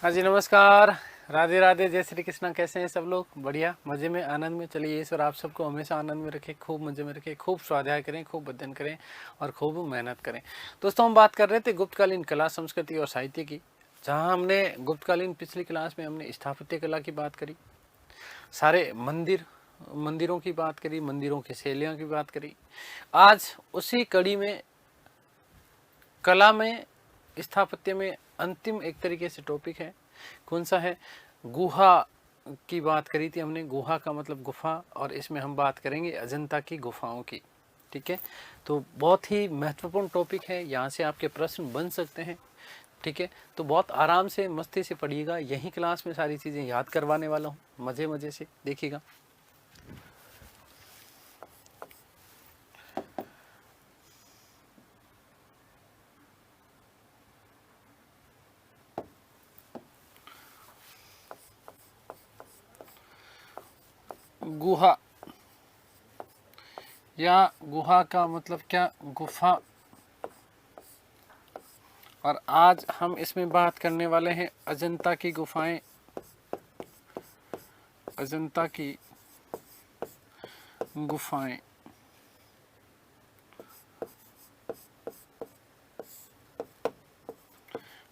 हाँ जी, नमस्कार। राधे राधे, जय श्री कृष्णा। कैसे हैं सब लोग? बढ़िया, मज़े में, आनंद में। चलिए, ईश्वर आप सबको हमेशा आनंद में रखे, खूब मज़े में रखे, खूब स्वाध्याय करें, खूब अध्ययन करें और खूब मेहनत करें। दोस्तों, हम बात कर रहे थे गुप्तकालीन कला, संस्कृति और साहित्य की, जहाँ हमने गुप्तकालीन पिछली क्लास में हमने स्थापत्य कला की बात करी, सारे मंदिरों की बात करी, मंदिरों की शैलियों की बात करी। आज उसी कड़ी में कला में, स्थापत्य में अंतिम एक तरीके से टॉपिक है। कौन सा है? गुहा की बात करी थी हमने। गुहा का मतलब गुफा, और इसमें हम बात करेंगे अजंता की गुफाओं की। ठीक है, तो बहुत ही महत्वपूर्ण टॉपिक है, यहाँ से आपके प्रश्न बन सकते हैं। ठीक है, तो बहुत आराम से मस्ती से पढ़िएगा। यही क्लास में सारी चीज़ें याद करवाने वाला हूँ, मज़े मज़े से देखिएगा। गुहा या गुहा का मतलब क्या? गुफा। और आज हम इसमें बात करने वाले हैं अजंता की गुफाएं। अजंता की गुफाएं।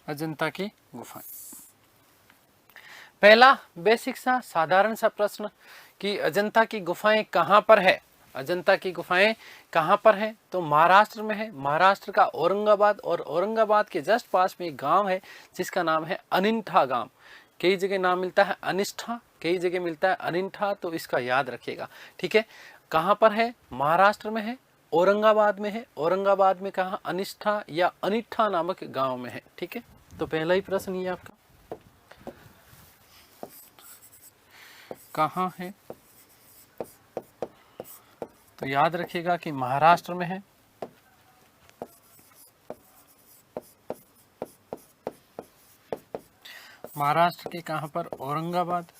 अजंता की गुफाएं। पहला बेसिक सा साधारण सा प्रश्न कि अजंता की गुफाएं कहाँ पर है? अजंता की गुफाएं कहाँ पर है? तो महाराष्ट्र में है। महाराष्ट्र का औरंगाबाद, और औरंगाबाद के जस्ट पास में एक गांव है जिसका नाम है अनिंठा गांव। कई जगह नाम मिलता है अनिष्ठा, कई जगह मिलता है अनिंठा, तो इसका याद रखिएगा। ठीक है, कहाँ पर है? महाराष्ट्र में है, औरंगाबाद में है। औरंगाबाद में कहाँ? अनिष्ठा या अनिठा नामक गांव में है। ठीक है, तो पहला ही प्रश्न ये आपका, कहाँ है? तो याद रखिएगा कि महाराष्ट्र में है। महाराष्ट्र के कहाँ पर? औरंगाबाद।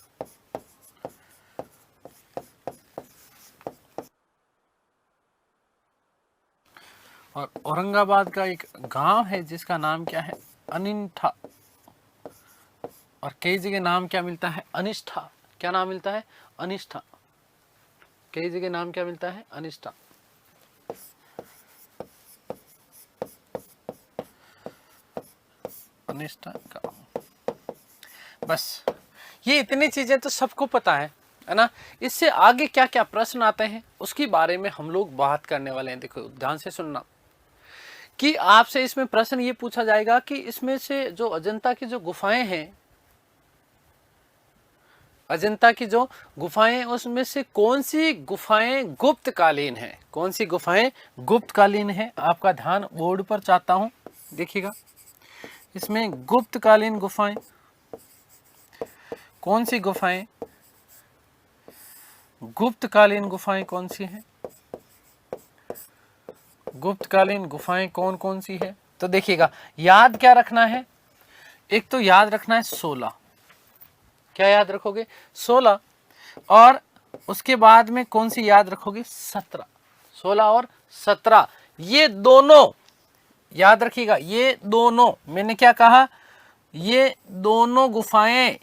और औरंगाबाद का एक गांव है जिसका नाम क्या है? अनिंठा। और कई जगह नाम क्या मिलता है? अनिष्ठा। क्या नाम मिलता है? अनिष्ठा। कई जगह नाम क्या मिलता है? अनिष्ठा। अनिष्ठा का, बस ये इतनी चीजें तो सबको पता है ना। इससे आगे क्या क्या प्रश्न आते हैं उसके बारे में हम लोग बात करने वाले हैं। देखो, ध्यान से सुनना कि आपसे इसमें प्रश्न ये पूछा जाएगा कि इसमें से जो अजंता की जो गुफाएं हैं, अजंता की जो गुफाएं, उसमें से कौन सी गुफाएं गुप्तकालीन हैं? कौन सी गुफाएं गुप्तकालीन हैं? आपका ध्यान बोर्ड पर चाहता हूं, देखिएगा। इसमें गुप्तकालीन गुफाएं, कौन सी गुफाएं गुप्तकालीन गुफाएं कौन सी हैं? गुप्तकालीन गुफाएं कौन कौन सी है? तो देखिएगा, याद क्या रखना है? एक तो याद रखना है 16। क्या याद रखोगे? 16। और उसके बाद में कौन सी याद रखोगे? 17। 16 और 17 ये दोनों याद रखिएगा। ये दोनों, मैंने क्या कहा? ये दोनों गुफाएं,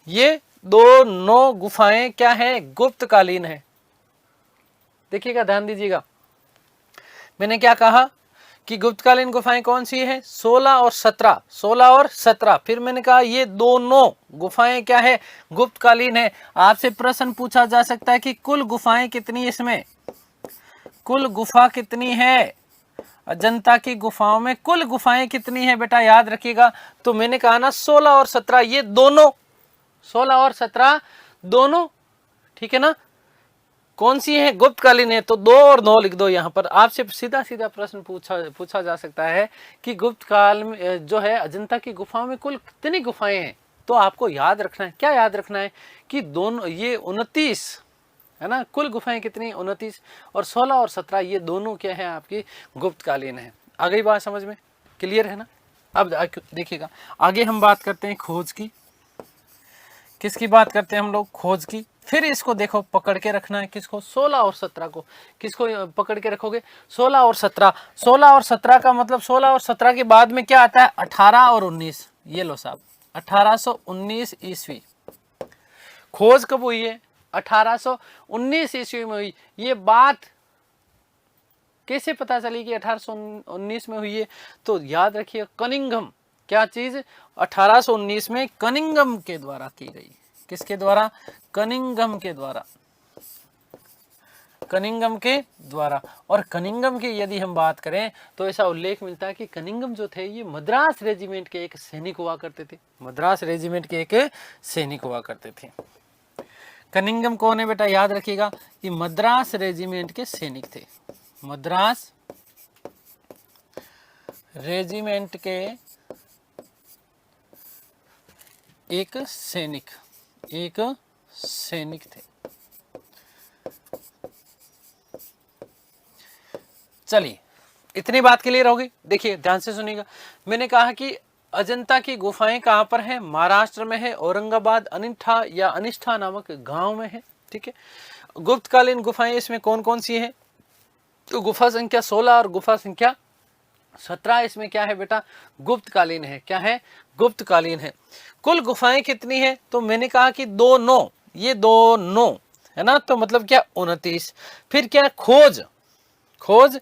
ये दोनों गुफाएं क्या है? गुप्तकालीन है। देखिएगा, ध्यान दीजिएगा, मैंने क्या कहा कि गुप्तकालीन गुफाएं कौन सी है? 16 और 17। 16 और 17। फिर मैंने कहा ये दोनों गुफाएं क्या है? गुप्तकालीन है। आपसे प्रश्न पूछा जा सकता है कि कुल गुफाएं कितनी? इसमें कुल गुफा कितनी है? अजंता की गुफाओं में कुल गुफाएं कितनी है बेटा? याद रखिएगा। तो मैंने कहा ना 16 और 17, ये दोनों, 16 और 17 दोनों। ठीक है ना? कौन सी है? गुप्तकालीन है। तो 2 और 9 लिख दो यहाँ पर। आपसे सीधा सीधा प्रश्न पूछा जा सकता है कि गुप्त काल में जो है अजंता की गुफाओं में कुल कितनी गुफाएं हैं? तो आपको याद रखना है, क्या याद रखना है कि दोनों, ये 29 है ना। कुल गुफाएं कितनी? 29। और 16 और 17 ये दोनों क्या है? आपकी गुप्तकालीन है। आ गई बात समझ में? क्लियर है ना? अब देखिएगा, आगे हम बात करते हैं खोज की। किसकी बात करते हैं हम लोग? खोज की। फिर इसको देखो पकड़ के रखना है, किसको, 16 और 17 को। किसको पकड़ के रखोगे, 16 और 17। 16 और 17 का मतलब 16 और 17 के बाद में क्या आता है, 18 और 19। ये लो साहब, 1819 ईस्वी। खोज कब हुई है, 1819 ईस्वी में हुई। ये बात कैसे पता चली कि 1819 में हुई है, तो याद रखिए कनिंघम, क्या चीज, 1819 में कनिंघम के द्वारा की गई। किसके द्वारा, कनिंघम के द्वारा, कनिंघम के द्वारा। और कनिंघम की यदि हम बात करें तो ऐसा उल्लेख मिलता है कि कनिंघम जो थे ये मद्रास रेजिमेंट के एक सैनिक हुआ करते थे। मद्रास रेजिमेंट के एक सैनिक हुआ करते थे। कनिंघम कौन है बेटा, याद रखिएगा, कि मद्रास रेजिमेंट के सैनिक थे। मद्रास रेजिमेंट के एक सैनिक थे। चलिए, इतनी बात क्लियर होगी। देखिए ध्यान से सुनिएगा, मैंने कहा कि अजंता की गुफाएं कहां पर है, महाराष्ट्र में है, औरंगाबाद अनिष्ठा या अनिष्ठा नामक गांव में है। ठीक है, गुप्तकालीन गुफाएं इसमें कौन कौन सी हैं, तो गुफा संख्या 16 और गुफा संख्या 17 इसमें क्या है बेटा, गुप्तकालीन है। क्या है, गुप्तकालीन है। कुल गुफाएं कितनी है, तो मैंने कहा कि 2 9, ये 2 9 है ना, तो मतलब क्या 29। फिर क्या, खोज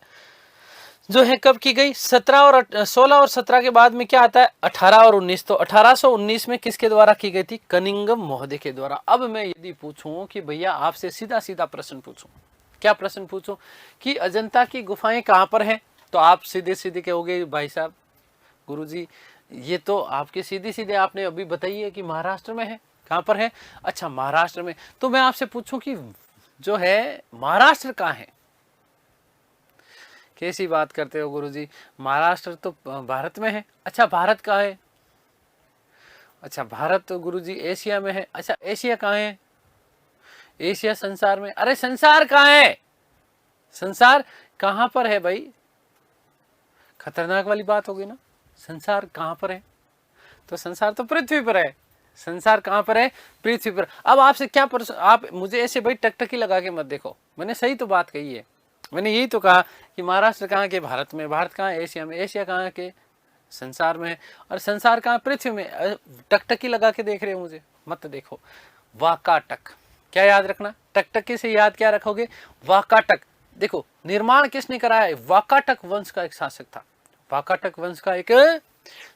जो है कब की गई, 16 और 17 के बाद में क्या आता है, 18 और 19। तो 1819 में किसके द्वारा की गई थी, कनिंघम महोदय के द्वारा। अब मैं यदि पूछूं कि भैया आपसे सीधा सीधा प्रश्न पूछूं, क्या प्रश्न पूछूं कि अजंता की गुफाएं कहां पर हैं, तो आप सीधे सीधे कहोगे भाई साहब गुरुजी ये तो आपके सीधे सीधे आपने अभी बताई है कि महाराष्ट्र में है। कहां पर है, अच्छा महाराष्ट्र में। तो मैं आपसे पूछूं कि जो है महाराष्ट्र कहां है, कैसी बात करते हो गुरुजी, महाराष्ट्र तो भारत में है। अच्छा भारत कहाँ है, अच्छा भारत तो गुरुजी एशिया में है। अच्छा एशिया कहाँ है, एशिया संसार में। अरे संसार कहाँ है, संसार कहां पर है भाई, खतरनाक वाली बात होगी ना। संसार कहां पर है, तो संसार तो पृथ्वी पर है। संसार कहां पर है, पृथ्वी पर। अब आपसे क्या प्रश्न, आप मुझे ऐसे भाई टकटकी लगा के मत देखो, मैंने सही तो बात कही है। मैंने यही तो कहा कि महाराष्ट्र कहाँ के, भारत में, भारत कहाँ एशिया में, एशिया कहाँ के संसार में है, और संसार कहाँ पृथ्वी में। टकटकी लगा के देख रहे हो मुझे, मत देखो। वाकाटक, क्या याद रखना, टकटकी से याद क्या रखोगे, वाकाटक। देखो निर्माण किसने कराया है, वाकाटक वंश का एक शासक था, वाकाटक वंश का एक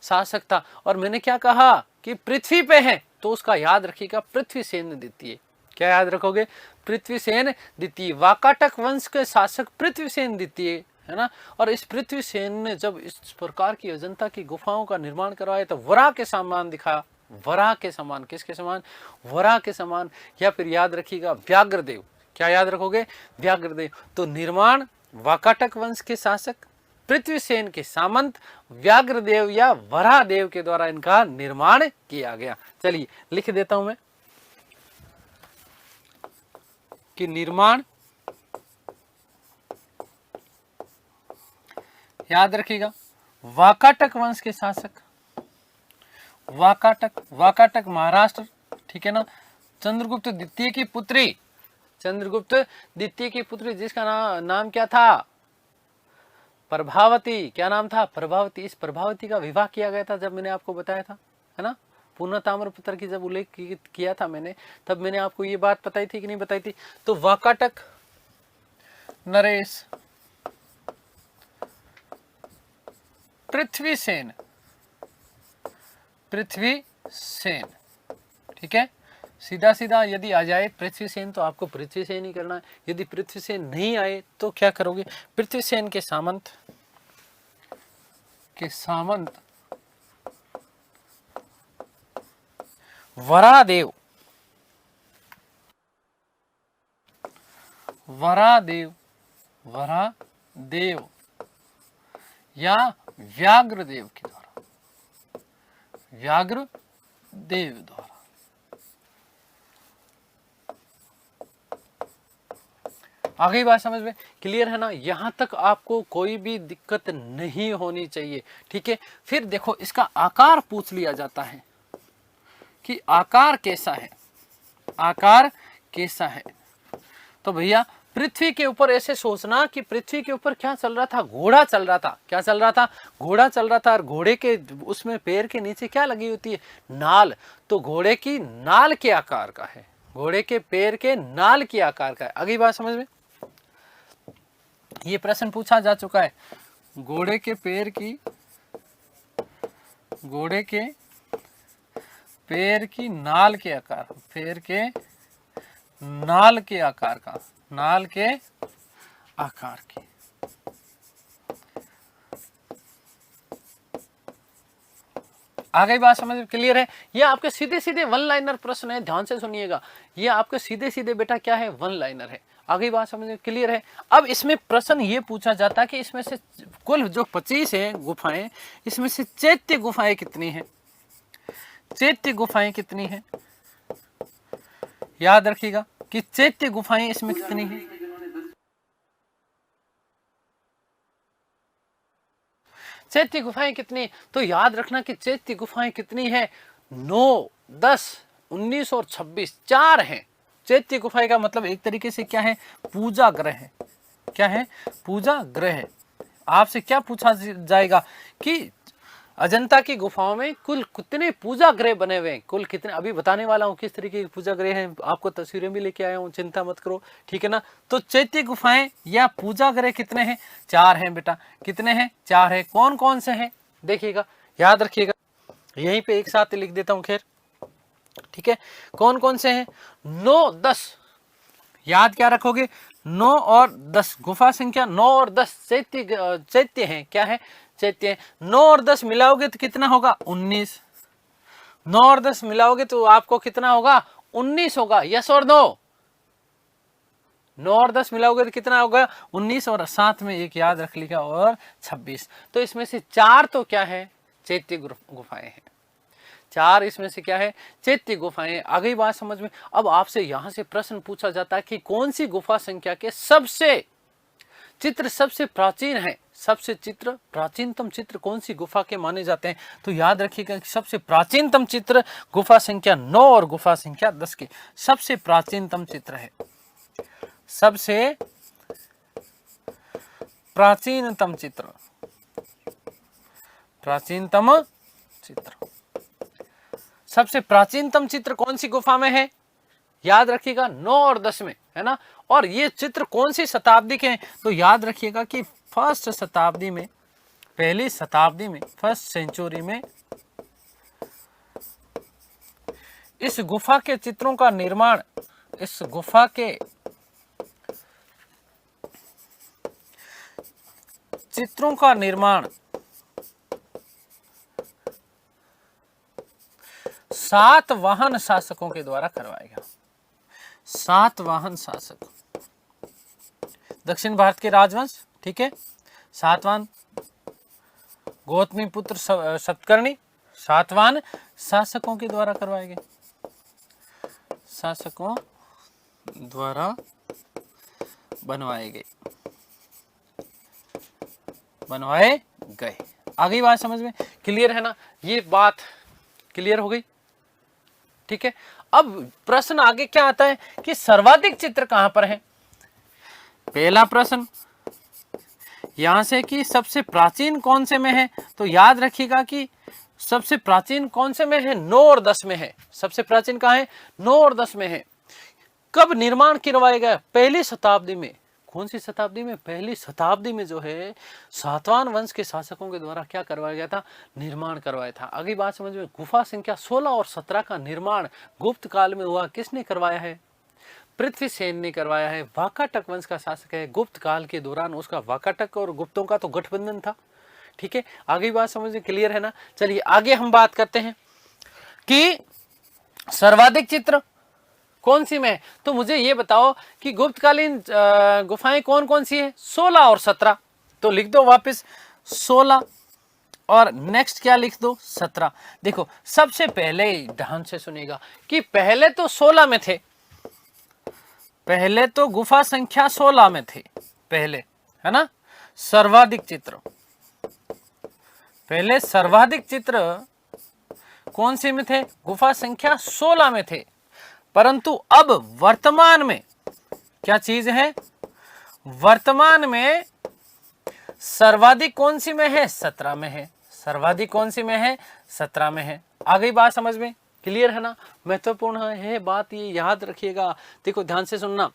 शासक था। और मैंने क्या कहा कि पृथ्वी पे है, तो उसका याद रखिएगा पृथ्वीसेन द्वितीय। क्या याद रखोगे, पृथ्वीसेन द्वितीय। वाकाटक वंश के शासक पृथ्वीसेन द्वितीय है ना। और इस पृथ्वीसेन ने जब इस प्रकार की अजंता की गुफाओं का निर्माण करवाया तो वराह के समान दिखाया, वराह के समान, किसके समान, वराह के समान। या फिर याद रखिएगा व्याघ्रदेव, क्या याद रखोगे, व्याघ्रदेव। तो निर्माण वाकाटक वंश के शासक, पृथ्वीसेन के सामंत, व्याघ्रदेव या वराहदेव के द्वारा इनका निर्माण किया गया। चलिए लिख देता हूं मैं कि निर्माण, याद रखिएगा वाकाटक वंश के शासक, वाकाटक महाराष्ट्र, ठीक है ना। चंद्रगुप्त द्वितीय की पुत्री, चंद्रगुप्त द्वितीय की पुत्री जिसका नाम क्या था, प्रभावती। क्या नाम था, प्रभावती। इस प्रभावती का विवाह किया गया था, जब मैंने आपको बताया था, है ना। पूर्ण ताम्रपत्र की जब उल्लेख किया था मैंने, तब मैंने आपको ये बात बताई थी कि नहीं बताई थी। तो वाकाटक नरेश पृथ्वीसेन, ठीक है। सीधा सीधा यदि आ जाए पृथ्वीसेन तो आपको पृथ्वीसेन ही करना है। यदि पृथ्वीसेन नहीं आए तो क्या करोगे, पृथ्वीसेन के सामंत, वराहदेव, या व्याघ्रदेव के द्वारा, व्याघ्रदेव द्वारा। आ गई बात समझ में, क्लियर है ना। यहां तक आपको कोई भी दिक्कत नहीं होनी चाहिए, ठीक है। फिर देखो इसका आकार पूछ लिया जाता है कि आकार कैसा है, आकार कैसा है? तो भैया पृथ्वी के ऊपर ऐसे सोचना कि पृथ्वी के ऊपर क्या चल रहा था? घोड़ा चल रहा था। क्या चल रहा था? घोड़ा चल रहा था। और घोड़े के उसमें पैर के नीचे क्या लगी होती है? नाल। तो घोड़े की नाल के आकार का है, घोड़े के पैर के नाल के आकार का है। अगली बात समझ में, ये प्रश्न पूछा जा चुका है। घोड़े के पैर की नाल के आकार, पैर के नाल के आकार का, नाल के आकार की। आगे बात समझ में क्लियर है? ये आपके सीधे सीधे वन लाइनर प्रश्न है, ध्यान से सुनिएगा। ये आपके सीधे सीधे बेटा क्या है? वन लाइनर है। आगे बात समझ में क्लियर है? अब इसमें प्रश्न ये पूछा जाता है कि इसमें से कुल जो 25 है गुफाएं, इसमें से चैत्य गुफाएं कितनी हैं? चैत्य गुफाएं कितनी हैं? याद रखिएगा कि चैत्य गुफाएं इसमें कितनी हैं? चैत्य गुफाएं कितनी? तो याद रखना कि चैत्य गुफाएं कितनी है? 9, 10, 19 और 26, 4 हैं। चैत्य गुफाएं का मतलब एक तरीके से क्या है? पूजा ग्रह है। क्या है? पूजा ग्रह है। आपसे क्या पूछा जाएगा कि अजंता की गुफाओं में कुल कितने पूजा ग्रह बने हुए हैं? कुल कितने? अभी बताने वाला हूँ किस तरीके के पूजा ग्रह हैं। आपको तस्वीरें भी लेके आया हूँ, चिंता मत करो, ठीक है ना। तो चैत्य गुफाएं या पूजा ग्रह कितने हैं? 4 हैं बेटा। कितने हैं? 4 है। कौन कौन से हैं? देखिएगा, याद रखिएगा, यहीं पे एक साथ लिख देता हूँ, खैर ठीक है। कौन कौन से हैं? 9, 10। याद क्या रखोगे? 9 और 10 गुफा संख्या 9 और 10 चैत्य हैं। क्या है? चैत्य। 9 और 10 मिलाओगे तो कितना होगा? 19। 9 और 10 मिलाओगे तो आपको कितना होगा? 19 होगा। यस और नो? 9 और 10 मिलाओगे तो कितना होगा? 19 और साथ में एक याद रख लिखा और 26। तो इसमें से 4 तो क्या है? चैत्य गुफाएं हैं। 4 इसमें से क्या है? चैत्य गुफाएं। आगे बात समझ में। अब आपसे यहां से प्रश्न पूछा जाता है कि कौन सी गुफा संख्या के सबसे चित्र सबसे प्राचीन है? सबसे चित्र, प्राचीनतम चित्र कौन सी गुफा के माने जाते हैं? तो याद रखिएगा कि सबसे प्राचीनतम चित्र गुफा संख्या 9 और गुफा संख्या 10 के सबसे प्राचीनतम चित्र है। सबसे प्राचीनतम चित्र, प्राचीनतम चित्र, सबसे प्राचीनतम चित्र कौन सी गुफा में है? याद रखिएगा 9 और 10 में, है ना। और ये चित्र कौन सी शताब्दी के हैं? तो याद रखिएगा कि फर्स्ट शताब्दी में, पहली शताब्दी में, फर्स्ट सेंचुरी में इस गुफा के चित्रों का निर्माण, इस गुफा के चित्रों का निर्माण 7वाहन शासकों के द्वारा करवाया गया। 7वाहन शासक, दक्षिण भारत के राजवंश, ठीक है। 7वाहन गौतमी पुत्र सतकर्णी 7वाहन शासकों के द्वारा करवाए गए, शासकों द्वारा बनवाए गए। आगे बात समझ में क्लियर है ना? ये बात क्लियर हो गई, ठीक है। अब प्रश्न आगे क्या आता है कि सर्वाधिक चित्र कहां पर है? पहला प्रश्न यहां से कि सबसे प्राचीन कौन से में है? तो याद रखिएगा कि सबसे प्राचीन कौन से में है? 9 और 10 में है। सबसे प्राचीन कहां है? 9 और 10 में है। कब निर्माण करवाया गया? पहली शताब्दी में। कौन सी शताब्दी में? पहली शताब्दी में जो है सातवाहन वंश के शासकों के द्वारा क्या करवाया गया था? निर्माण करवाया था। अगली बात समझ में। गुफा संख्या 16 और 17 का निर्माण गुप्त काल में हुआ। किसने करवाया है? पृथ्वीसेन ने करवाया है। वाकाटक वंश का शासक है। गुप्त काल के दौरान उसका वाकाटक और गुप्तों का तो गठबंधन था, ठीक है। आगे बात समझ में क्लियर है ना? चलिए आगे हम बात करते हैं कि सर्वाधिक चित्र कौन सी में है। तो मुझे ये बताओ कि गुप्तकालीन गुफाएं कौन कौन सी है? 16 और 17। तो लिख दो वापस 16 और नेक्स्ट क्या लिख दो? 17। देखो सबसे पहले ध्यान से सुनिएगा कि पहले तो 16 में थे, पहले तो गुफा संख्या 16 में थे पहले, है ना। सर्वाधिक चित्र, पहले सर्वाधिक चित्र कौन से में थे? गुफा संख्या 16 में थे। परंतु अब वर्तमान में क्या चीज है, वर्तमान में सर्वाधिक कौन सी में है, 17 में है। सर्वाधिक कौन सी में है, 17 में है। आ गई बात समझ में, क्लियर है ना। महत्वपूर्ण है बात, ये याद रखिएगा। देखो ध्यान से सुनना,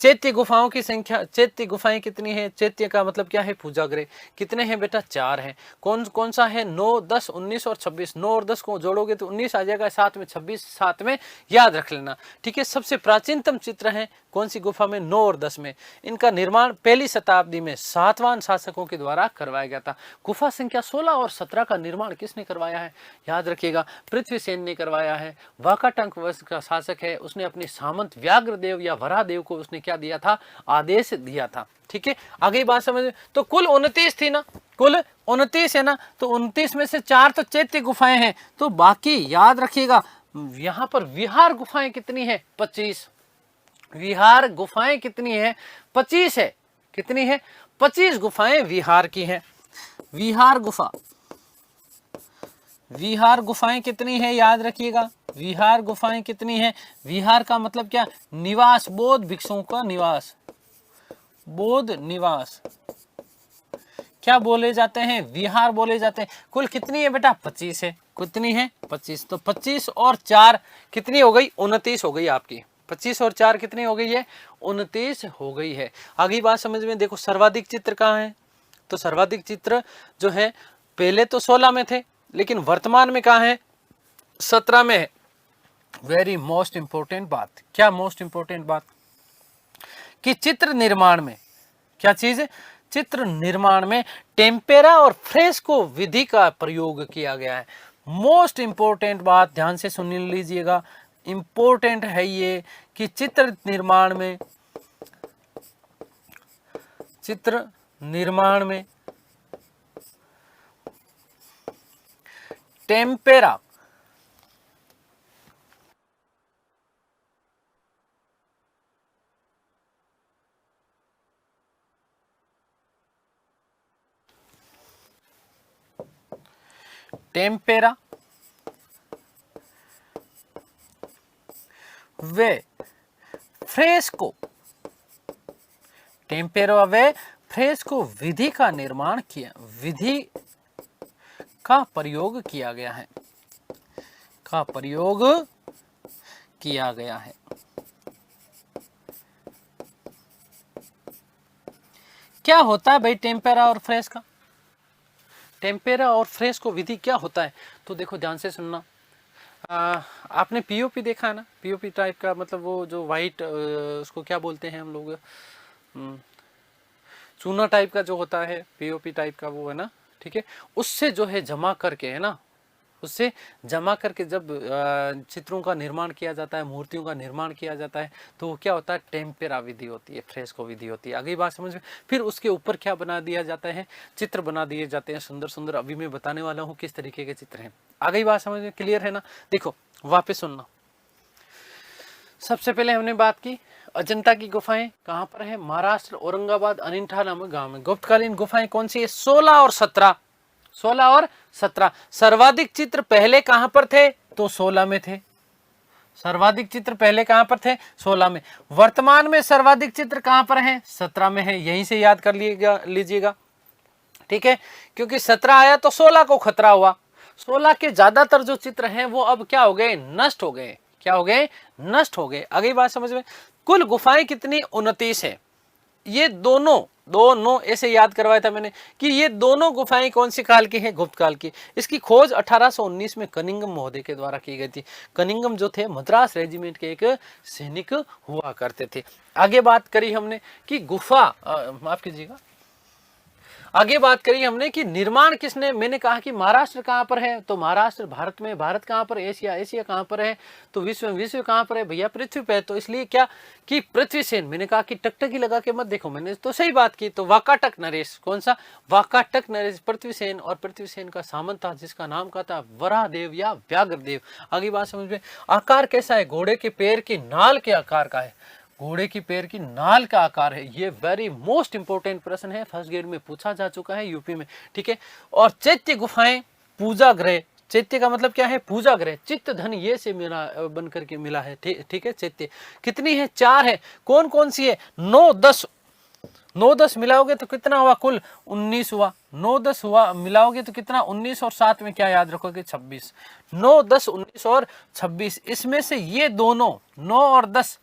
चैत्य गुफाओं की संख्या, चैत्य गुफाएं कितनी है, चैत्य का मतलब क्या है, पूजागृह। कितने हैं बेटा, 4 हैं। कौन कौन सा है, 9, 10, 19 और 26। 9 और 10 को जोड़ोगे तो 19 आ जाएगा, साथ में 26 साथ में, याद रख लेना, ठीक है। सबसे प्राचीनतम चित्र है कौन सी गुफा में, 9 और 10 में। इनका निर्माण पहली शताब्दी में सातवां शासकों के द्वारा करवाया गया था। गुफा संख्या 16 और 17 का निर्माण किसने करवाया है, याद रखिएगा, पृथ्वीसेन ने करवाया है। वाकाटंक वंश का शासक है, उसने अपने सामंत व्याघ्रदेव या वराहदेव को उसने क्या दिया था, आदेश दिया था, ठीक है। आगे बात समझ। तो कुल 29 थी ना, कुल 29 है ना, तो 29 में से 4 तो चैत्य गुफाएं हैं, तो बाकी याद रखिएगा यहां पर विहार गुफाएं कितनी है, 25। विहार गुफाएं कितनी है, 25 है। कितनी है, 25 गुफाएं विहार की हैं। विहार गुफा, विहार गुफाएं कितनी है, याद रखिएगा, विहार गुफाएं कितनी है। विहार का मतलब क्या, निवास, बौद्ध भिक्षुओं का निवास, बौद्ध निवास क्या बोले जाते हैं, विहार बोले जाते हैं। कुल कितनी है बेटा, 25 है। कितनी है, 25। तो 25 और 4 कितनी हो गई, 29 हो गई आपकी। 25 और 4 कितनी हो गई है, 29 हो गई है। आगे बात समझ में। देखो सर्वाधिक चित्र कहाँ है, तो सर्वाधिक चित्र जो है पहले तो 16 में थे, लेकिन वर्तमान में कहाँ है, 17 में है। वेरी मोस्ट इंपोर्टेंट बात, क्या मोस्ट इंपोर्टेंट बात, कि चित्र निर्माण में क्या चीज है, चित्र निर्माण में टेम्पेरा और फ्रेस्को विधि का प्रयोग किया गया है। मोस्ट इंपोर्टेंट बात ध्यान से सुन लीजिएगा, इंपोर्टेंट है ये कि चित्र निर्माण में, चित्र निर्माण में टेम्पेरा टेम्पेरा वे फ्रेस्को, टेम्पेरा वे फ्रेस्को विधि का निर्माण किया, विधि का प्रयोग किया गया है, का प्रयोग किया गया है। क्या होता है भाई टेम्पेरा और फ्रेस्को, टेम्पेरा और फ्रेस्को विधि क्या होता है, तो देखो ध्यान से सुनना। आपने पीओपी देखा है ना, पीओपी टाइप का, मतलब वो जो वाइट, उसको क्या बोलते हैं हम लोग, चूना टाइप का जो होता है, पीओपी टाइप का वो है ना, ठीक है। उससे जो है जमा करके, है ना, उससे जमा करके जब चित्रों का निर्माण किया जाता है, मूर्तियों का निर्माण किया जाता है, तो वो क्या होता है, टेम्पेरा विधि होती है, फ्रेस्को विधि होती है। अगली बात समझ में। फिर उसके ऊपर क्या बना दिया जाता है, चित्र बना दिए जाते हैं, सुंदर सुंदर। अभी मैं बताने वाला हूँ किस तरीके के चित्र हैं। अगली बात समझ में, क्लियर है ना। देखो वापस सुनना, सबसे पहले हमने बात की अजंता की गुफाएं कहाँ पर है, महाराष्ट्र, औरंगाबाद, अनिंठा नामक गांव में। गुप्तकालीन गुफाएं कौन सी है, 16 और 17, 16 और 17। सर्वाधिक चित्र पहले कहां पर थे, तो 16 में थे। सर्वाधिक चित्र पहले कहां पर थे, 16 में। वर्तमान में सर्वाधिक चित्र कहां पर हैं, 17 में है। यहीं से याद कर लीजिएगा, ठीक है, क्योंकि 17 आया तो 16 को खतरा हुआ। 16 के ज्यादातर जो चित्र हैं वो अब क्या हो गए, नष्ट हो गए। क्या हो गए, नष्ट हो गए। अगली बात समझ में। कुल गुफाएं कितनी, 29 है। ये दोनों ऐसे याद करवाया था मैंने कि ये दोनों गुफाएं कौन सी काल की हैं, गुप्त काल की। इसकी खोज 1819 में कनिंगम महोदय के द्वारा की गई थी। कनिंगम जो थे मद्रास रेजिमेंट के एक सैनिक हुआ करते थे। आगे बात करी हमने कि गुफा, माफ कीजिएगा, आगे बात करी हमने कि निर्माण किसने, मैंने कहा कि महाराष्ट्र कहाँ पर है, तो महाराष्ट्र भारत में, भारत कहाँ पर, एशिया, एशिया कहाँ पर है, तो विश्व, विश्व कहाँ पर है भैया, पृथ्वी पे है। तो इसलिए क्या कि पृथ्वीसेन, मैंने कहा कि टकटकी लगा के मत देखो, मैंने तो सही बात की। तो वाकाटक नरेश, कौन सा, वाकाटक नरेश पृथ्वीसेन, और पृथ्वीसेन का सामंत था जिसका नाम का था वराहदेव या व्याघ्रदेव। आगे बात समझ में। आकार कैसा है, घोड़े के पैर की नाल के आकार का है, घोड़े की पैर की नाल का आकार है। ये वेरी मोस्ट इंपोर्टेंट प्रश्न है, फर्स्ट ग्रेड में पूछा जा चुका है यूपी में, ठीक है। और चैत्य गुफाएं पूजा गृह, चैत्य का मतलब क्या है? पूजा ग्रह। चित्त धन ये से मिला बन करके मिला है, ठीक है। चैत्य कितनी है? 4 है। कौन कौन सी है? 9 10, 9 10 मिलाओगे तो कितना हुआ? कुल 19 हुआ। 9 10 हुआ मिलाओगे तो कितना? 19 और 7 में क्या याद रखोगे? 26। 9 10 19 और 26, इसमें से ये दोनों 9 और 10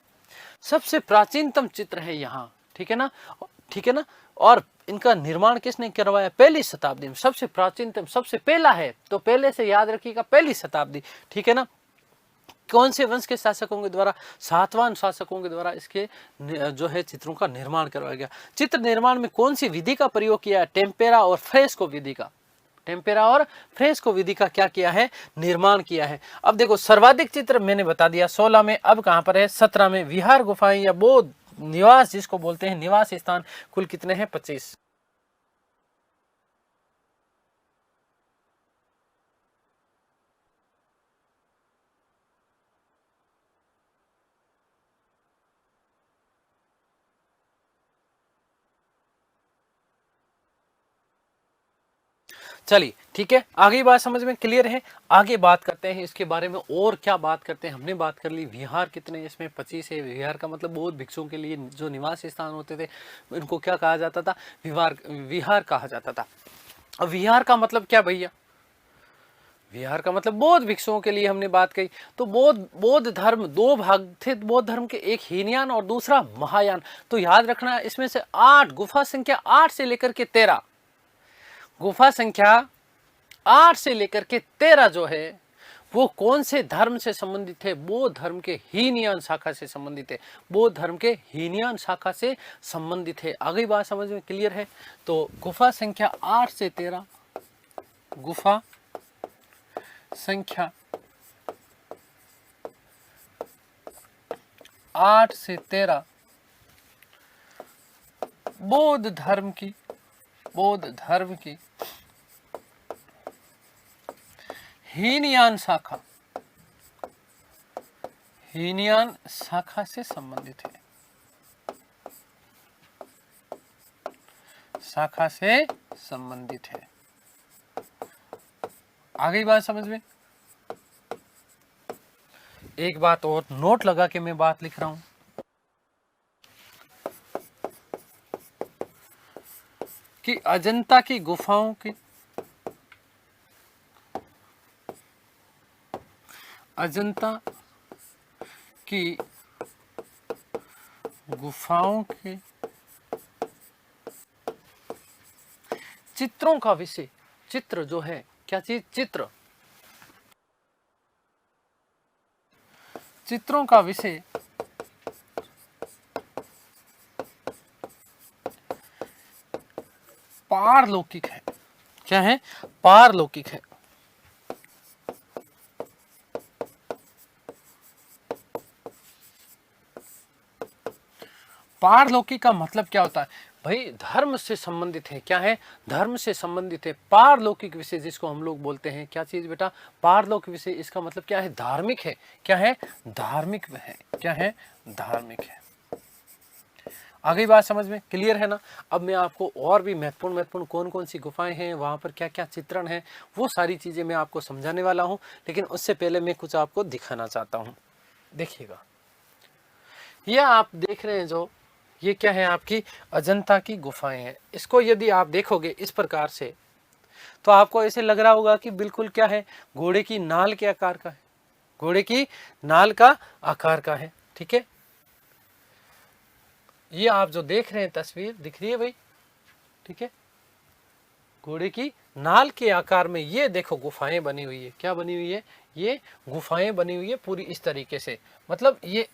सबसे प्राचीनतम चित्र है यहाँ, ठीक है ना, ठीक है ना। और इनका निर्माण किसने करवाया? पहली शताब्दी में। सबसे प्राचीनतम, सबसे पहला है, तो पहले से याद रखिएगा, पहली शताब्दी, ठीक है ना। कौन से वंश के शासकों के द्वारा? सातवाहन शासकों के द्वारा इसके जो है चित्रों का निर्माण करवाया गया। चित्र निर्माण में कौन सी विधि का प्रयोग किया? टेम्पेरा और फ्रेस्को विधि का। टेम्पेरा और फ्रेस्को विधि का क्या किया है? निर्माण किया है। अब देखो सर्वाधिक चित्र मैंने बता दिया 16 में, अब कहां पर है? 17 में। विहार गुफाएं या बौद्ध निवास जिसको बोलते हैं, निवास स्थान कुल कितने हैं? 25। चलिए ठीक है, आगे बात समझ में क्लियर है। आगे बात करते हैं इसके बारे में, और क्या बात करते हैं। हमने बात कर ली विहार कितने, इसमें 25 है। विहार का मतलब बौद्ध भिक्षुओं के लिए जो निवास स्थान होते थे इनको क्या कहा जाता था? विहार कहा जाता था। अब विहार का मतलब क्या भैया? विहार का मतलब बौद्ध भिक्षुओं के लिए हमने बात कही। तो बौद्ध धर्म 2 भाग थे बौद्ध धर्म के, एक हीनयान और दूसरा महायान। तो याद रखना इसमें से 8 गुफा संख्या 8 से लेकर के 13, गुफा संख्या 8 से लेकर के 13 जो है वो कौन से धर्म से संबंधित है? बौद्ध धर्म के हीनयान शाखा से संबंधित है। बौद्ध धर्म के हीनयान शाखा से संबंधित है। आगे बात समझ में क्लियर है। तो गुफा संख्या 8 से 13, गुफा संख्या 8 से 13 बौद्ध धर्म की हीनयान शाखा से संबंधित है, शाखा से संबंधित है। आगे बात समझ में। एक बात और नोट लगा के मैं बात लिख रहा हूं कि अजंता की गुफाओं की के चित्रों का विषय, चित्र जो है क्या चीज? चित्रों का विषय पारलौकिक है। क्या है? पारलौकिक है। पारलौकिक का मतलब क्या होता है भाई? धर्म से संबंधित है। क्या है? धर्म से संबंधित है। पारलौकिक विषय जिसको हम लोग बोलते हैं, क्या चीज बेटा? पारलौकिक विषय। इसका मतलब क्या है? धार्मिक है। क्या है? धार्मिक है। क्या है? धार्मिक है। आगे बात समझ में क्लियर है ना। अब मैं आपको और भी महत्वपूर्ण कौन कौन सी गुफाएं हैं, वहां पर क्या क्या चित्रण है, वो सारी चीजें मैं आपको समझाने वाला हूं। लेकिन उससे पहले मैं कुछ आपको दिखाना चाहता हूं। देखिएगा, यह आप देख रहे हैं जो, ये क्या है? आपकी अजंता की गुफाएं हैं। इसको यदि आप देखोगे इस प्रकार से तो आपको ऐसे लग रहा होगा कि बिल्कुल क्या है? घोड़े की नाल के आकार का है। घोड़े की नाल का आकार का है, ठीक है। ये आप जो देख रहे हैं तस्वीर दिख रही है भाई, ठीक है। घोड़े की नाल के आकार में ये देखो गुफाएं बनी हुई है। क्या बनी हुई है? ये गुफाएं बनी हुई है पूरी इस तरीके से। मतलब ये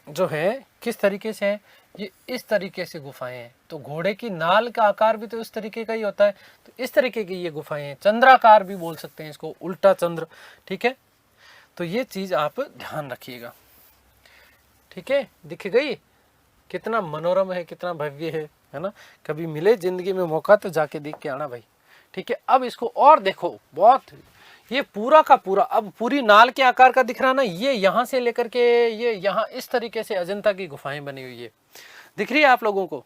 जो है किस तरीके से है? ये इस तरीके से गुफाएं हैं। तो घोड़े की नाल का आकार भी तो इस तरीके का ही होता है। तो इस तरीके की ये गुफाएं हैं। चंद्राकार भी बोल सकते हैं इसको, उल्टा चंद्र, ठीक है। तो ये चीज आप ध्यान रखिएगा, ठीक है। दिख गई? कितना मनोरम है, कितना भव्य है ना। कभी मिले जिंदगी में मौका तो जाके देख के आना भाई, ठीक है। अब इसको और देखो, बहुत ये पूरा का पूरा अब पूरी नाल के आकार का दिख रहा ना। ये यहां से लेकर के ये यहां इस तरीके से अजंता की गुफाएं बनी हुई है। दिख रही है आप लोगों को?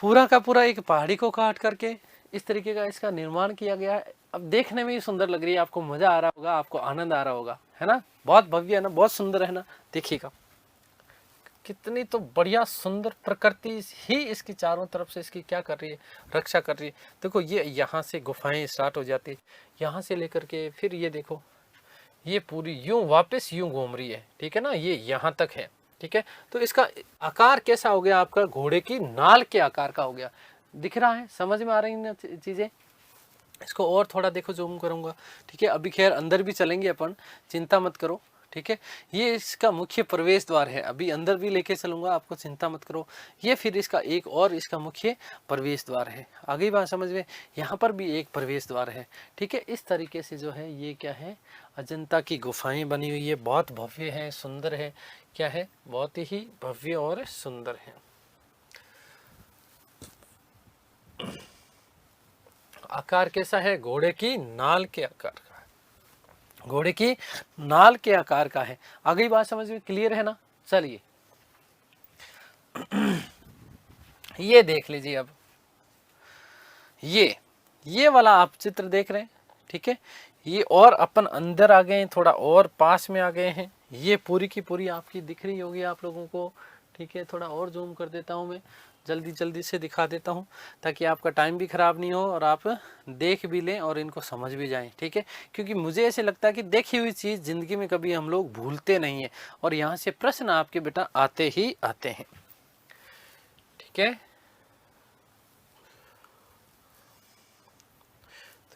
पूरा का पूरा एक पहाड़ी को काट करके इस तरीके का इसका निर्माण किया गया है। अब देखने में ही सुंदर लग रही है, आपको मजा आ रहा होगा, आपको आनंद आ रहा होगा, है ना। बहुत भव्य है ना, बहुत सुंदर है ना। देखिएगा कितनी तो बढ़िया सुंदर प्रकृति ही इसकी चारों तरफ से इसकी क्या कर रही है, रक्षा कर रही है। देखो ये यहाँ से गुफाएं स्टार्ट हो जाती है, यहाँ से लेकर के फिर ये देखो ये पूरी यूं वापस यूं घूम रही है, ठीक है ना, ये यहाँ तक है, ठीक है। तो इसका आकार कैसा हो गया आपका, घोड़े की नाल के आकार का हो गया। दिख रहा है, समझ में आ रही है चीजें। इसको और थोड़ा देखो, जूम करूंगा, ठीक है। अभी खैर अंदर भी चलेंगे अपन, चिंता मत करो, ठीक है। ये इसका मुख्य प्रवेश द्वार है, अभी अंदर भी लेके चलूंगा आपको, चिंता मत करो। ये फिर इसका एक और इसका मुख्य प्रवेश द्वार है, आगे बात समझ में। यहाँ पर भी एक प्रवेश द्वार है, ठीक है। इस तरीके से जो है ये क्या है, अजंता की गुफाएं बनी हुई है, बहुत भव्य है, सुंदर है, क्या है, बहुत ही भव्य और सुंदर है। आकार कैसा है, घोड़े की नाल के आकार का है, घोड़े की नाल के आकार का है। आगे बात समझ में क्लियर है ना। चलिए ये देख लीजिए अब, ये वाला आप चित्र देख रहे हैं, ठीक है। ये और अपन अंदर आ गए हैं, थोड़ा और पास में आ गए हैं। ये पूरी की पूरी आपकी दिख रही होगी आप लोगों को, ठीक है। थोड़ा और जूम कर देता हूँ मैं, जल्दी से दिखा देता हूँ ताकि आपका टाइम भी खराब नहीं हो और आप देख भी लें और इनको समझ भी जाएं, ठीक है। क्योंकि मुझे ऐसे लगता है कि देखी हुई चीज़ ज़िंदगी में कभी हम लोग भूलते नहीं हैं, और यहाँ से प्रश्न आपके बेटा आते ही आते हैं, ठीक है।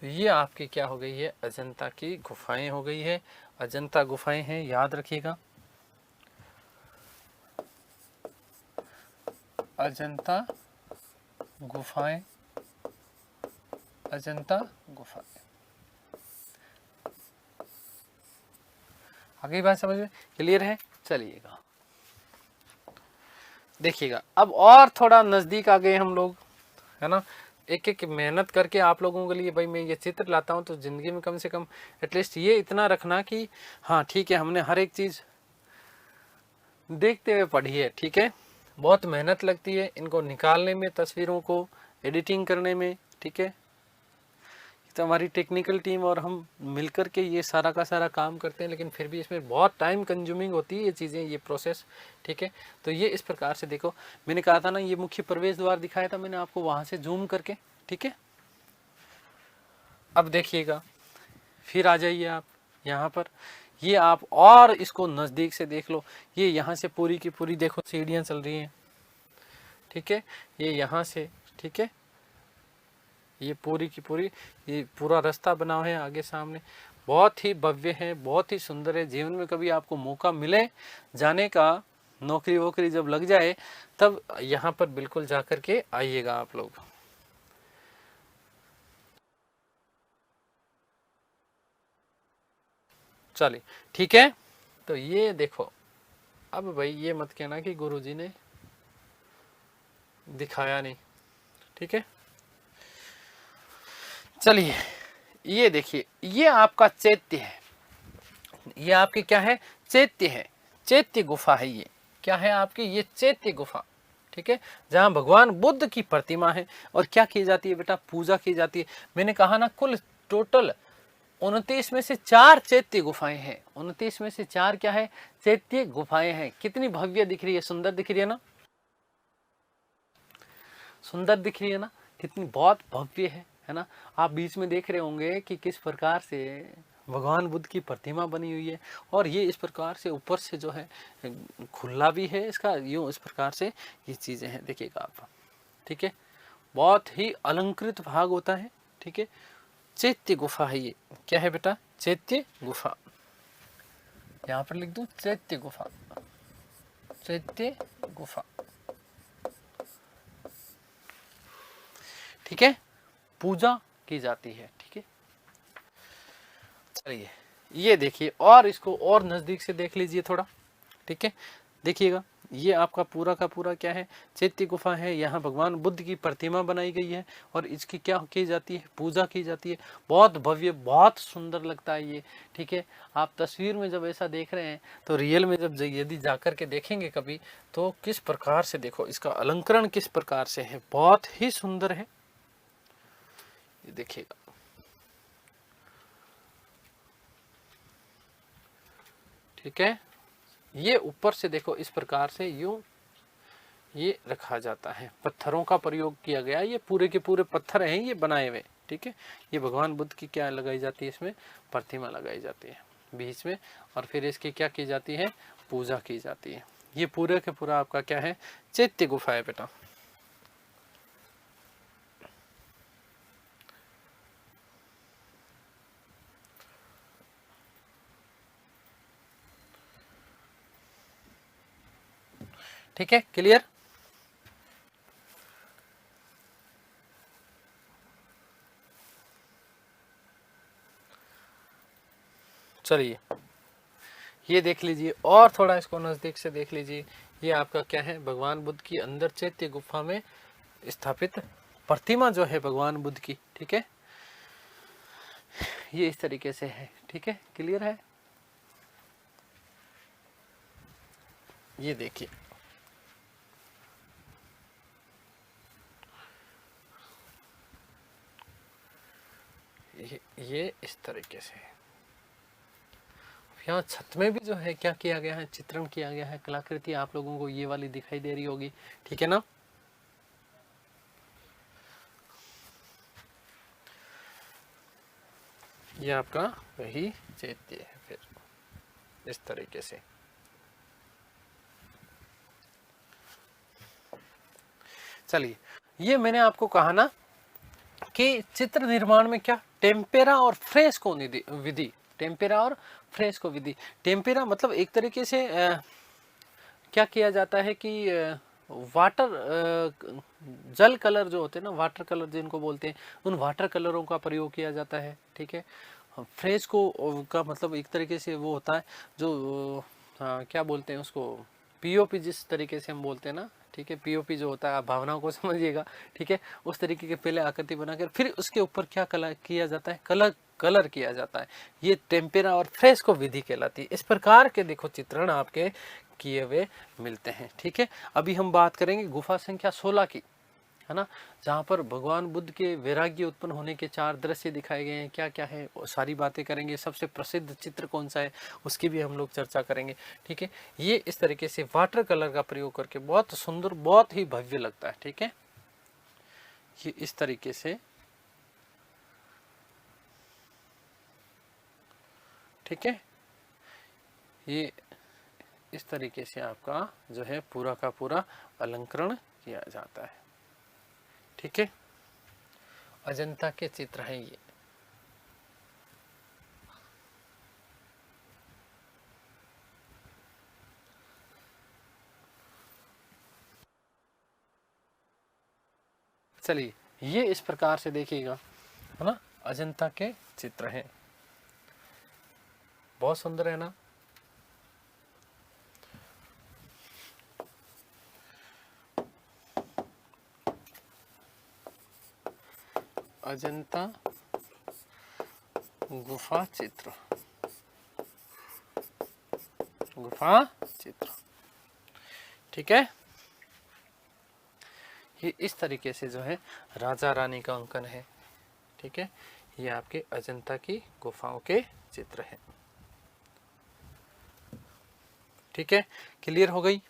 तो ये आपकी क्या हो गई है, अजंता की गुफाएं हो गई है। अजंता गुफाएं हैं, याद रखिएगा, अजंता गुफाएं, अजंता गुफाएं। आगे बात समझ में क्लियर है। चलिएगा देखिएगा, अब और थोड़ा नजदीक आ गए हम लोग, है ना। एक एक मेहनत करके आप लोगों के लिए भाई मैं ये चित्र लाता हूँ, तो जिंदगी में कम से कम एटलीस्ट ये इतना रखना कि हाँ ठीक है, हमने हर एक चीज देखते हुए पढ़ी है, ठीक है। बहुत मेहनत लगती है इनको निकालने में, तस्वीरों को एडिटिंग करने में, ठीक है। तो हमारी टेक्निकल टीम और हम मिलकर के ये सारा का सारा काम करते हैं, लेकिन फिर भी इसमें बहुत टाइम कंज्यूमिंग होती है ये चीज़ें, ये प्रोसेस, ठीक है। तो ये इस प्रकार से देखो, मैंने कहा था ना ये मुख्य प्रवेश द्वार दिखाया था मैंने आपको वहाँ से जूम करके, ठीक है। अब देखिएगा, फिर आ जाइए आप यहाँ पर, ये आप और इसको नज़दीक से देख लो। ये यहाँ से पूरी की पूरी देखो सीढ़ियाँ चल रही हैं, ठीक है। ये यहाँ से, ठीक है, ये पूरी की पूरी ये पूरा रास्ता बना हुआ है आगे सामने, बहुत ही भव्य है, बहुत ही सुंदर है। जीवन में कभी आपको मौका मिले जाने का, नौकरी वोकरी जब लग जाए तब यहाँ पर बिल्कुल जा कर के आइएगा आप लोग। चलिए ठीक है। तो ये देखो, अब भाई ये मत कहना कि गुरुजी ने दिखाया नहीं, ठीक है। चलिए ये देखिए, ये आपका चैत्य है, ये आपकी क्या है, चैत्य है, चैत्य गुफा है। ये क्या है आपकी, ये चैत्य गुफा, ठीक है, जहां भगवान बुद्ध की प्रतिमा है। और क्या की जाती है बेटा, पूजा की जाती है। मैंने कहा ना कुल टोटल 29 में से 4 चैत्य गुफाएं हैं, 29 में से 4 क्या है, चैत्य गुफाएं हैं। कितनी भव्य दिख रही है, सुंदर दिख रही है ना, सुंदर दिख रही है ना, कितनी बहुत भव्य है ना। आप बीच में देख रहे होंगे कि किस प्रकार से भगवान बुद्ध की प्रतिमा बनी हुई है, और ये इस प्रकार से ऊपर से जो है खुला भी है इसका, यूं इस प्रकार से ये चीजें हैं, देखिएगा आप, ठीक है। बहुत ही अलंकृत भाग होता है, ठीक है। चैत्य गुफा है ये, क्या है बेटा, चैत्य गुफा। यहाँ पर लिख दूं चैत्य गुफा, चैत्य गुफा, ठीक है, पूजा की जाती है, ठीक है। चलिए ये देखिए, और इसको और नजदीक से देख लीजिए थोड़ा, ठीक है। देखिएगा, ये आपका पूरा का पूरा क्या है, चैत्य गुफा है। यहाँ भगवान बुद्ध की प्रतिमा बनाई गई है और इसकी क्या की जाती है, पूजा की जाती है। बहुत भव्य, बहुत सुंदर लगता है ये, ठीक है। आप तस्वीर में जब ऐसा देख रहे हैं तो रियल में जब यदि जाकर के देखेंगे कभी, तो किस प्रकार से देखो इसका अलंकरण किस प्रकार से है, बहुत ही सुंदर है, ये देखिएगा। ठीक है। ये ऊपर से देखो इस प्रकार से यूं ये रखा जाता है, पत्थरों का प्रयोग किया गया, ये पूरे के पूरे पत्थर हैं ये बनाए हुए, ठीक है। ये भगवान बुद्ध की क्या लगाई जाती है, इसमें प्रतिमा लगाई जाती है बीच में, और फिर इसकी क्या की जाती है, पूजा की जाती है। ये पूरे के पूरा आपका क्या है, चैत्य गुफा है बेटा। ठीक है, क्लियर। चलिए ये देख लीजिए और थोड़ा इसको नजदीक से देख लीजिए। ये आपका क्या है, भगवान बुद्ध की अंदर चैत्य गुफा में स्थापित प्रतिमा जो है भगवान बुद्ध की, ठीक है। ये इस तरीके से है, ठीक है, क्लियर है। ये देखिए ये इस तरीके से है। यहाँ छत में भी जो है क्या किया गया है, चित्रण किया गया है, कलाकृति आप लोगों को ये वाली दिखाई दे रही होगी, ठीक है ना। ये आपका वही चैत्य है फिर इस तरीके से। चलिए ये मैंने आपको कहा ना कि चित्र निर्माण में क्या टेम्पेरा और फ्रेस्को विधि, टेम्पेरा और फ्रेस्को विधि। टेम्पेरा मतलब एक तरीके से क्या किया जाता है कि वाटर जल कलर जो होते हैं ना, वाटर कलर जिनको बोलते हैं, उन वाटर कलरों का प्रयोग किया जाता है, ठीक है। फ्रेस्को का मतलब एक तरीके से वो होता है जो क्या बोलते हैं उसको, पीओपी जिस तरीके से हम बोलते हैं ना, ठीक है। पीओपी जो होता है, आप भावनाओं को समझिएगा, ठीक है। उस तरीके के पहले आकृति बनाकर फिर उसके ऊपर क्या कलर किया जाता है, कलर किया जाता है। ये टेम्पेरा और फ्रेस्को विधि कहलाती है। इस प्रकार के देखो चित्रण आपके किए हुए मिलते हैं, ठीक है। अभी हम बात करेंगे गुफा संख्या 16 की, है ना, जहाँ पर भगवान बुद्ध के वैराग्य उत्पन्न होने के 4 दृश्य दिखाए गए हैं। क्या क्या है वो सारी बातें करेंगे। सबसे प्रसिद्ध चित्र कौन सा है उसकी भी हम लोग चर्चा करेंगे, ठीक है। ये इस तरीके से वाटर कलर का प्रयोग करके बहुत सुंदर, बहुत ही भव्य लगता है, ठीक है। ये इस तरीके से, ठीक है, ये इस तरीके से आपका जो है पूरा का पूरा अलंकरण किया जाता है, ठीक है। अजंता के चित्र हैं ये। चलिए ये इस प्रकार से देखिएगा, है ना, अजंता के चित्र हैं, बहुत सुंदर है ना। अजंता गुफा चित्र, गुफा चित्र, ठीक है। ये इस तरीके से जो है राजा रानी का अंकन है, ठीक है। ये आपके अजंता की गुफाओं के चित्र हैं, ठीक है, क्लियर हो गई।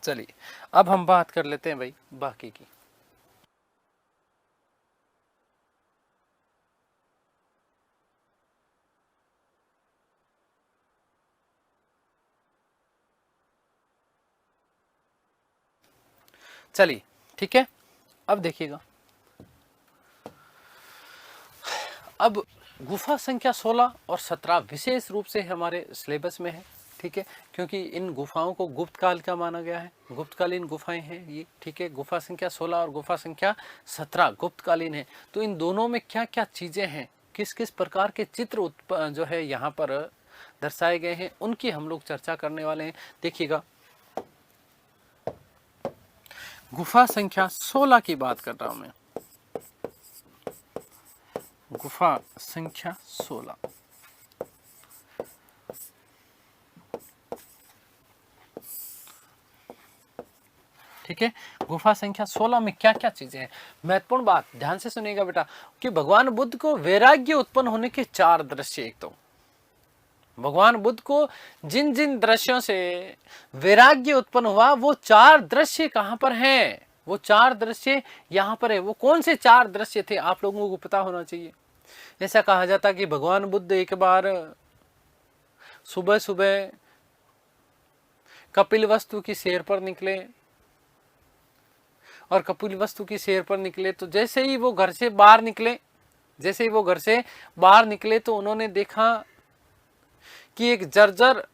चलिए अब हम बात कर लेते हैं भाई बाकी की। चलिए ठीक है, अब देखिएगा, अब गुफा संख्या 16 और 17 विशेष रूप से हमारे सिलेबस में है, ठीक है, क्योंकि इन गुफाओं को गुप्त काल का माना गया है, गुप्तकालीन गुफाएं हैं ये, ठीक है। गुफा संख्या 16 और गुफा संख्या 17 गुप्तकालीन है। तो इन दोनों में क्या क्या चीजें हैं, किस किस प्रकार के चित्र जो है यहाँ पर दर्शाए गए हैं, उनकी हम लोग चर्चा करने वाले हैं। देखिएगा गुफा संख्या 16 की बात कर रहा हूं मैं, गुफा संख्या 16, ठीक है। गुफा संख्या 16 में क्या क्या चीजें हैं, महत्वपूर्ण बात ध्यान से सुनिएगा बेटा, कि भगवान बुद्ध को वैराग्य उत्पन्न होने के 4 दृश्य, एक तो भगवान बुद्ध को जिन जिन दृश्यों से वैराग्य उत्पन्न हुआ वो 4 दृश्य कहां पर हैं? वो 4 दृश्य यहां पर है। वो कौन से 4 दृश्य थे आप लोगों को पता होना चाहिए। ऐसा कहा जाता कि भगवान बुद्ध एक बार सुबह सुबह कपिलवस्तु की सैर पर निकले, और कपिलवस्तु की सैर पर निकले तो जैसे ही वो घर से बाहर निकले तो उन्होंने देखा कि एक जर्जर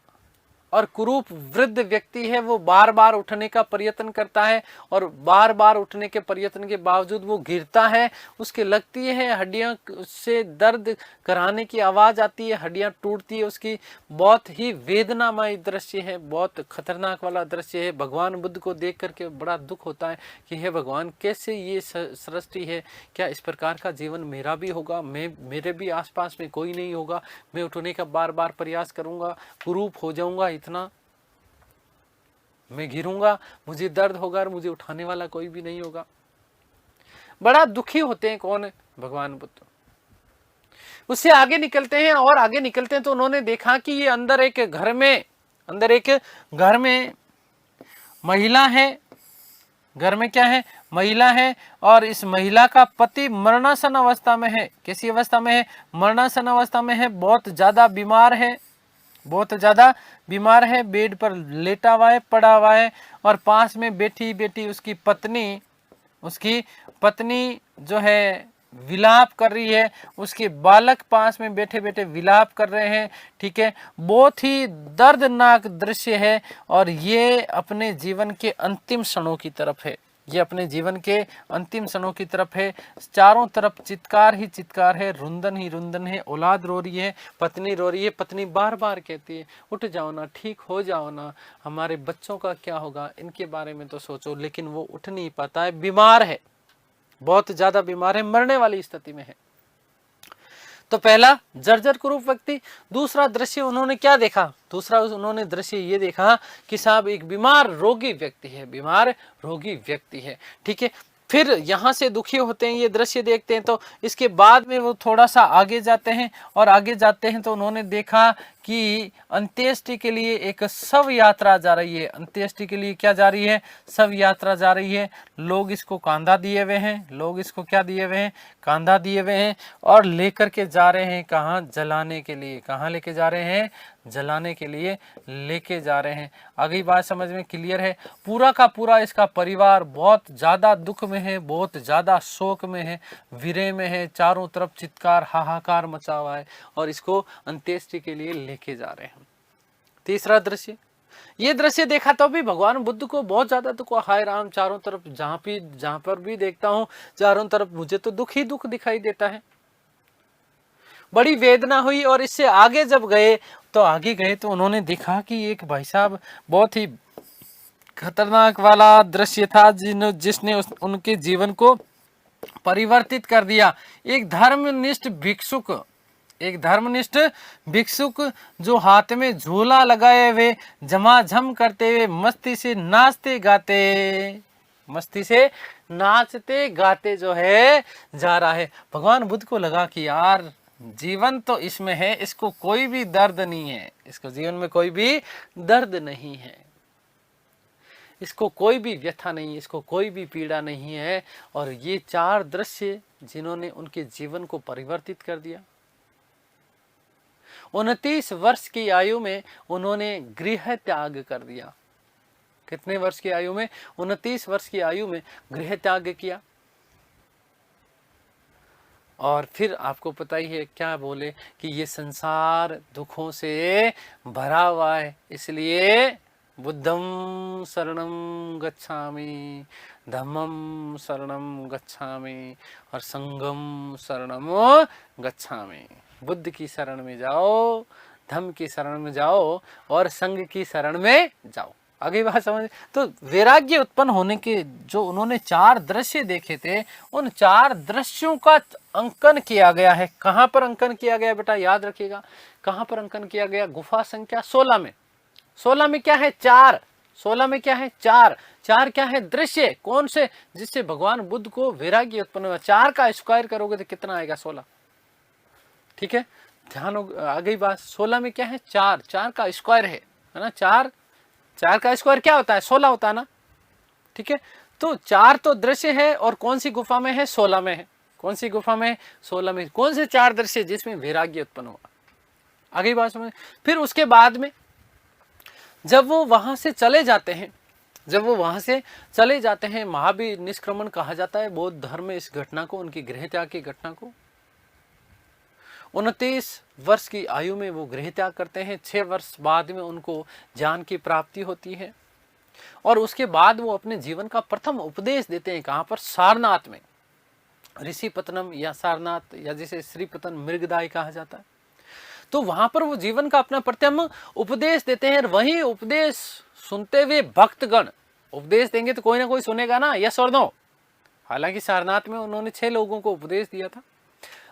और कुरूप वृद्ध व्यक्ति है, वो बार बार उठने का प्रयत्न करता है, और बार बार उठने के प्रयत्न के बावजूद वो गिरता है। उसके लगती है हड्डियां से दर्द कराने की आवाज आती है, हड्डियां टूटती है उसकी। बहुत ही वेदनामय दृश्य है, बहुत खतरनाक वाला दृश्य है। भगवान बुद्ध को देख करके बड़ा दुख होता है कि हे भगवान, कैसे ये सृष्टि है, क्या इस प्रकार का जीवन मेरा भी होगा? मेरे भी आसपास में कोई नहीं होगा, मैं उठने का बार बार प्रयास करूंगा, कुरूप हो जाऊंगा, इतना मैं गिरूंगा, मुझे दर्द होगा और मुझे उठाने वाला कोई भी नहीं होगा। बड़ा दुखी होते हैं कौन? भगवान बुद्ध। उससे आगे निकलते हैं, और आगे निकलते हैं तो उन्होंने देखा कि ये अंदर एक घर में महिला है। घर में क्या है? महिला है, और इस महिला का पति मरणासन अवस्था में है। कैसी अवस्था में है? मरणासन अवस्था में है, बहुत ज्यादा बीमार है, बेड पर लेटा हुआ है, पड़ा हुआ है, और पास में बैठी उसकी पत्नी जो है विलाप कर रही है, उसके बालक पास में बैठे बैठे विलाप कर रहे हैं। ठीक है, बहुत ही दर्दनाक दृश्य है, और ये अपने जीवन के अंतिम क्षणों की तरफ है। चारों तरफ चित्कार ही चित्कार है, रुंदन ही रुंदन है। औलाद रो रही है, पत्नी रो रही है। पत्नी बार बार कहती है, उठ जाओ ना, ठीक हो जाओ ना, हमारे बच्चों का क्या होगा, इनके बारे में तो सोचो। लेकिन वो उठ नहीं पाता है, बीमार है, बहुत ज्यादा बीमार है, मरने वाली स्थिति में है। तो पहला जर्जर कुरूप व्यक्ति। दूसरा दृश्य उन्होंने क्या देखा? उन्होंने दृश्य ये देखा कि साहब एक बीमार रोगी व्यक्ति है। ठीक है, फिर यहां से दुखी होते हैं, ये दृश्य देखते हैं। तो इसके बाद में वो थोड़ा सा आगे जाते हैं, तो उन्होंने देखा कि अंत्येष्टि के लिए एक शव यात्रा जा रही है। अंत्येष्टि के लिए क्या जा रही है? शव यात्रा जा रही है। लोग इसको कांधा दिए हुए हैं, कांधा दिए हुए हैं, और लेकर के जा रहे हैं कहाँ? जलाने के लिए। कहाँ लेके जा रहे हैं? जलाने के लिए लेके जा रहे हैं। आगे बात समझ में क्लियर है? पूरा का पूरा इसका परिवार बहुत ज्यादा दुख में है, बहुत ज्यादा शोक में है, विरह में है, चारों तरफ चित्कार हाहाकार मचा हुआ है, और इसको अंत्येष्टि के लिए लेके जा रहे हैं। तीसरा दृश्य, ये दृश्य देखा तो भी भगवान बुद्ध को बहुत ज्यादा दुख हुआ। हाय राम, चारों तरफ जहां पर भी देखता हूं, चारों तरफ मुझे तो दुख ही दुख दिखाई देता है। बड़ी वेदना हुई, और इससे आगे जब गए तो उन्होंने देखा कि एक भाई साहब बहुत ही खतरनाक वाला दृश्य था, जिसने उनके जीवन को परिवर्तित कर दिया। एक धर्मनिष्ठ भिक्षुक जो हाथ में झोला लगाए हुए, झमाझम करते हुए, मस्ती से नाचते गाते जो है जा रहा है। भगवान बुद्ध को लगा कि यार जीवन तो इसमें है, इसको कोई भी दर्द नहीं है, इसको जीवन में कोई भी दर्द नहीं है, इसको कोई भी व्यथा नहीं, इसको कोई भी पीड़ा नहीं है। और ये 4 दृश्य जिन्होंने उनके जीवन को परिवर्तित कर दिया। 29 वर्ष की आयु में उन्होंने गृह त्याग कर दिया। कितने वर्ष की आयु में? 29 वर्ष की आयु में गृह त्याग किया। और फिर आपको पता ही है क्या बोले कि ये संसार दुखों से भरा हुआ है, इसलिए बुद्धं शरणं गच्छामि, धम्मं शरणं गच्छामि, और संघं शरणं गच्छामि। बुद्ध की शरण में जाओ, धम्म की शरण में जाओ, और संघ की शरण में जाओ। आगे बात समझ। तो वैराग्य उत्पन्न होने के जो उन्होंने 4 दृश्य देखे थे, उन 4 दृश्यों का अंकन किया गया है। कहां पर अंकन किया गया बेटा? याद रखिएगा, कहां पर अंकन किया गया? गुफा संख्या 16 में। 16 में क्या है? 4। 16 में क्या है? 4 क्या है? दृश्य। कौन से? जिससे भगवान बुद्ध को वैराग्य उत्पन्न हुआ। 4 का स्क्वायर करोगे तो कितना आएगा? 16। ठीक है, ध्यान आ गई बात। 16 में क्या है, 4, 4 का स्क्वायर है ना, 4, 4 का स्क्वायर क्या होता है, 16 होता है ना, ठीक है। तो 4 तो दृश्य है, और कौन सी गुफा में है, 16 में है। कौन सी गुफा में, 16 में। कौन से 4 दृश्य जिसमें वैराग्य उत्पन्न हुआ, आ गई बात समझ। फिर उसके बाद में जब वो वहां से चले जाते हैं, जब वो वहां से चले जाते हैं, महावीर निष्क्रमण कहा जाता है बौद्ध धर्म में इस घटना को, उनकी गृह त्याग की घटना को। 29 वर्ष की आयु में वो गृह त्याग करते हैं। 6 वर्ष बाद में उनको ज्ञान की प्राप्ति होती है, और उसके बाद वो अपने जीवन का प्रथम उपदेश देते हैं। कहां पर, सारनाथ में, ऋषिपत्तनम या सारनाथ, या जिसे श्रीपतन मृगदाई कहा जाता है। तो वहां पर वो जीवन का अपना प्रथम उपदेश देते हैं, और वही उपदेश सुनते हुए भक्तगण, उपदेश देंगे तो कोई ना कोई सुनेगा ना, यस और नो। हालांकि सारनाथ में उन्होंने 6 लोगों को उपदेश दिया था,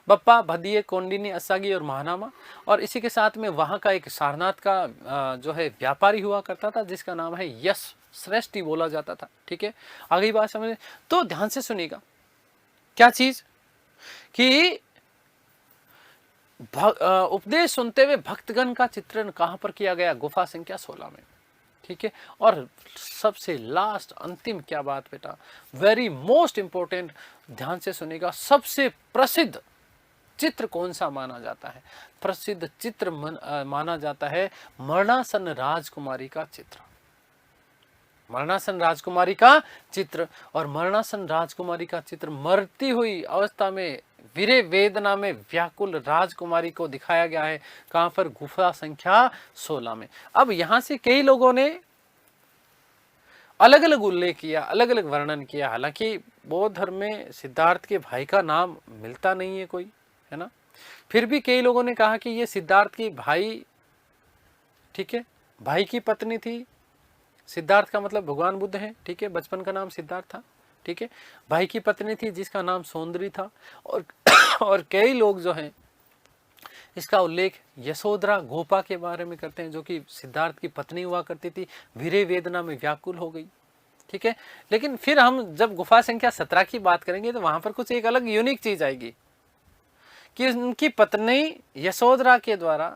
बप्पा, भदिये, कौंडिन्य, असागी और महानामा। और इसी के साथ में वहां का एक सारनाथ का जो है व्यापारी हुआ करता था, जिसका नाम है यश श्रेष्ठी बोला जाता था, ठीक है। आगे बात समझ। तो ध्यान से सुनिएगा, क्या चीज कि उपदेश सुनते हुए भक्तगण का चित्रण कहां पर किया गया, गुफा संख्या 16 में, ठीक है। और सबसे लास्ट अंतिम क्या बात बेटा, वेरी मोस्ट इंपॉर्टेंट, ध्यान से सुनिएगा, सबसे प्रसिद्ध चित्र कौन सा माना जाता है, प्रसिद्ध चित्र माना जाता है मरणासन राजकुमारी का चित्र, मरणासन राजकुमारी का चित्र। और मरणासन राजकुमारी का चित्र मरती हुई अवस्था में वीरे वेदना में व्याकुल राजकुमारी को दिखाया गया है। कहां पर, गुफा संख्या 16 में। अब यहां से कई लोगों ने अलग अलग उल्लेख किया, अलग अलग वर्णन किया। हालांकि बौद्ध धर्म में सिद्धार्थ के भाई का नाम मिलता नहीं है कोई, है ना। फिर भी कई लोगों ने कहा कि ये सिद्धार्थ की भाई, ठीक है, भाई की पत्नी थी। सिद्धार्थ का मतलब भगवान बुद्ध है, ठीक है, बचपन का नाम सिद्धार्थ था, ठीक है। भाई की पत्नी थी जिसका नाम सौंदर्य था। और कई लोग जो हैं इसका उल्लेख यशोधरा गोपा के बारे में करते हैं, जो कि सिद्धार्थ की पत्नी हुआ करती थी, वीरे वेदना में व्याकुल हो गई, ठीक है। लेकिन फिर हम जब गुफा संख्या 17 की बात करेंगे तो वहां पर कुछ एक अलग यूनिक चीज आएगी कि उनकी पत्नी यशोधरा के द्वारा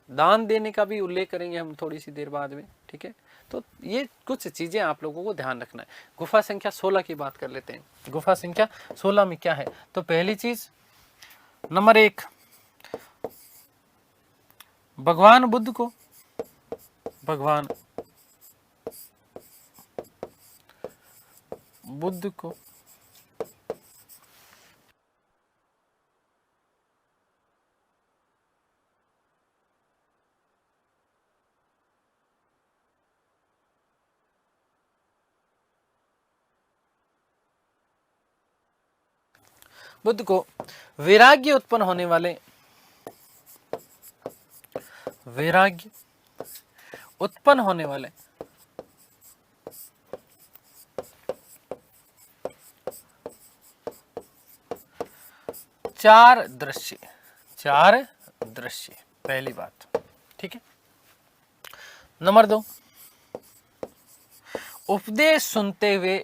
दान देने का भी उल्लेख करेंगे हम थोड़ी सी देर बाद में, ठीक है। तो ये कुछ चीजें आप लोगों को ध्यान रखना है। गुफा संख्या 16 की बात कर लेते हैं। गुफा संख्या 16 में क्या है, तो पहली चीज, नंबर 1, भगवान बुद्ध को, भगवान बुद्ध को बुद्ध को वैराग्य उत्पन्न होने वाले, वैराग्य उत्पन्न होने वाले 4 दृश्य, 4 दृश्य, पहली बात, ठीक है। नंबर 2, उपदेश सुनते हुए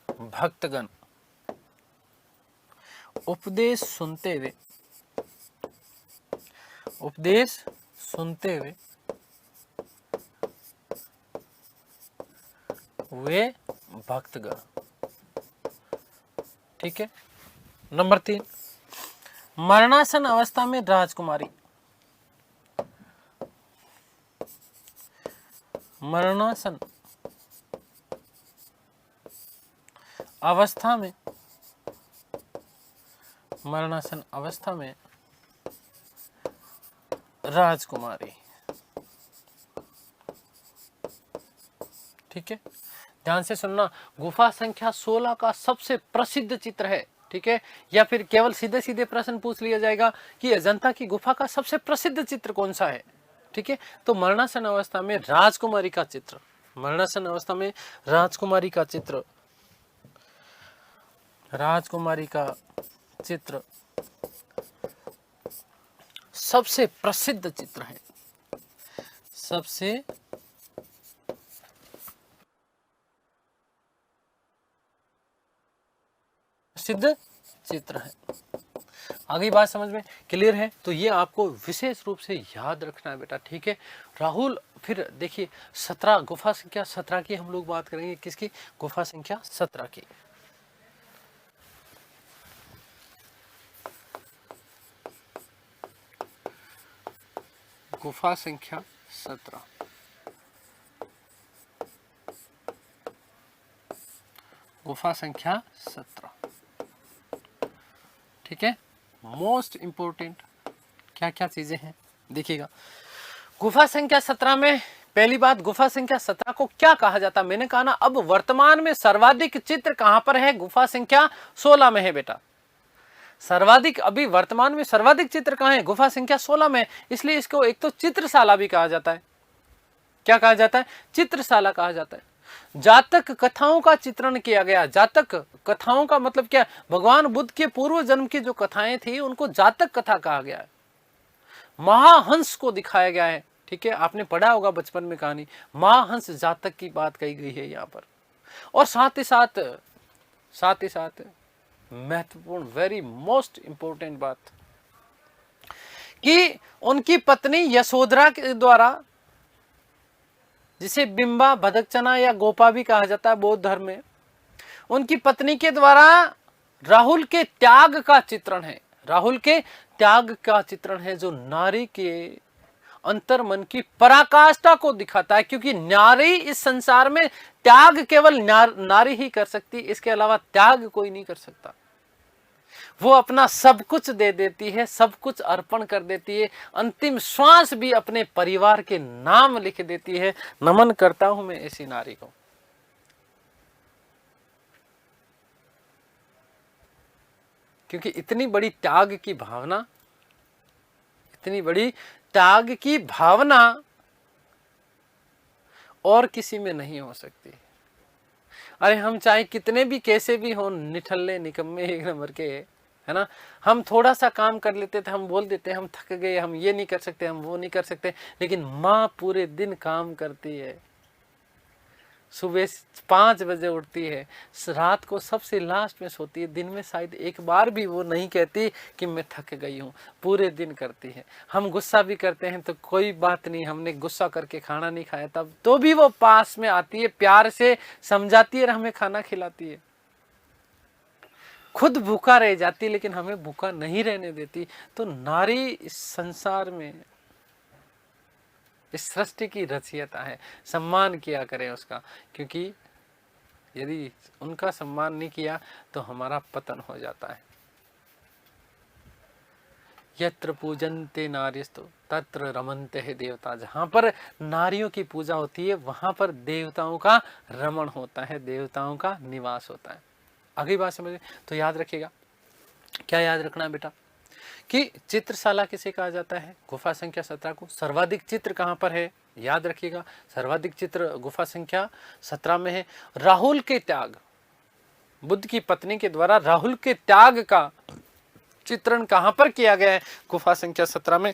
भक्तगण, उपदेश सुनते हुए, उपदेश सुनते हुए वे भक्तगण, ठीक है। नंबर 3, मरणासन अवस्था में राजकुमारी, मरणासन अवस्था में, मरणासन अवस्था में राजकुमारी, ठीक है। ध्यान से सुनना, गुफा संख्या 16 का सबसे प्रसिद्ध चित्र है, ठीक है। या फिर केवल सीधे सीधे प्रश्न पूछ लिया जाएगा कि अजंता की गुफा का सबसे प्रसिद्ध चित्र कौन सा है, ठीक है। तो मरणासन अवस्था में राजकुमारी का चित्र, मरणासन अवस्था में राजकुमारी का चित्र, राजकुमारी का चित्र सबसे प्रसिद्ध चित्र है, सबसे प्रसिद्ध चित्र है। आगे बात समझ में क्लियर है? तो ये आपको विशेष रूप से याद रखना है बेटा, ठीक है। राहुल, फिर देखिए 17, गुफा संख्या 17 की हम लोग बात करेंगे। किसकी? गुफा संख्या 17 की। गुफा संख्या 17, गुफा संख्या 17, ठीक है। मोस्ट इंपोर्टेंट क्या क्या चीजें हैं देखिएगा। गुफा संख्या 17 में पहली बात, गुफा संख्या 17 को क्या कहा जाता है? मैंने कहा ना, अब वर्तमान में सर्वाधिक चित्र कहां पर है? गुफा संख्या 16 में है बेटा। सर्वाधिक, अभी वर्तमान में सर्वाधिक चित्र कहां है? गुफा संख्या 16 में। इसलिए इसको एक तो चित्रशाला भी कहा जाता है। क्या कहा जाता है? चित्रशाला कहा जाता है। जातक कथाओं का चित्रण किया गया। जातक कथाओं का मतलब क्या? भगवान बुद्ध के पूर्व जन्म की जो कथाएं थी उनको जातक कथा कहा गया है। महाहंस को दिखाया गया है, ठीक है। आपने पढ़ा होगा बचपन में कहानी, महाहंस जातक की बात कही गई है यहाँ पर। और साथ ही साथ महत्वपूर्ण, वेरी मोस्ट इंपोर्टेंट बात कि उनकी पत्नी यशोधरा के द्वारा, जिसे बिंबा, भदकचना या गोपा भी कहा जाता है बौद्ध धर्म में, उनकी पत्नी के द्वारा राहुल के त्याग का चित्रण है। राहुल के त्याग का चित्रण है जो नारी के अंतर मन की पराकाष्ठा को दिखाता है। क्योंकि नारी इस संसार में त्याग केवल नारी ही कर सकती, इसके अलावा त्याग कोई नहीं कर सकता। वो अपना सब कुछ दे देती है, सब कुछ अर्पण कर देती है, अंतिम श्वास भी अपने परिवार के नाम लिख देती है। नमन करता हूं मैं ऐसी नारी को। क्योंकि इतनी बड़ी त्याग की भावना, इतनी बड़ी त्याग की भावना और किसी में नहीं हो सकती। अरे हम चाहे कितने भी कैसे भी हो, निठल्ले निकम्मे एक नंबर के, है ना, हम थोड़ा सा काम कर लेते थे, हम बोल देते हम थक गए, हम ये नहीं कर सकते, हम वो नहीं कर सकते। लेकिन माँ पूरे दिन काम करती है, सुबह 5 बजे उठती है, रात को सबसे लास्ट में सोती है, दिन में शायद एक बार भी वो नहीं कहती कि मैं थक गई हूँ, पूरे दिन करती है। हम गुस्सा भी करते हैं तो कोई बात नहीं, हमने गुस्सा करके खाना नहीं खाया तब तो भी वो पास में आती है, प्यार से समझाती है और हमें खाना खिलाती है। खुद भूखा रह जाती लेकिन हमें भूखा नहीं रहने देती। तो नारी इस संसार में, इस सृष्टि की रचयिता है, सम्मान किया करें उसका। क्योंकि यदि उनका सम्मान नहीं किया तो हमारा पतन हो जाता है। यत्र पूजन्ते नार्यस्तु तत्र रमन्ते है देवता। जहां पर नारियों की पूजा होती है वहां पर देवताओं का रमण होता है, देवताओं का निवास होता है। अगली बात समझिए, तो याद रखिएगा, क्या याद रखना है बेटा, कि चित्रशाला किसे कहा जाता है? गुफा संख्या 17 को। सर्वाधिक चित्र कहां पर है? याद रखिएगा, सर्वाधिक चित्र गुफा संख्या 17 में है। राहुल के त्याग, बुद्ध की पत्नी के द्वारा राहुल के त्याग का चित्रण कहां पर किया गया है? गुफा संख्या 17 में।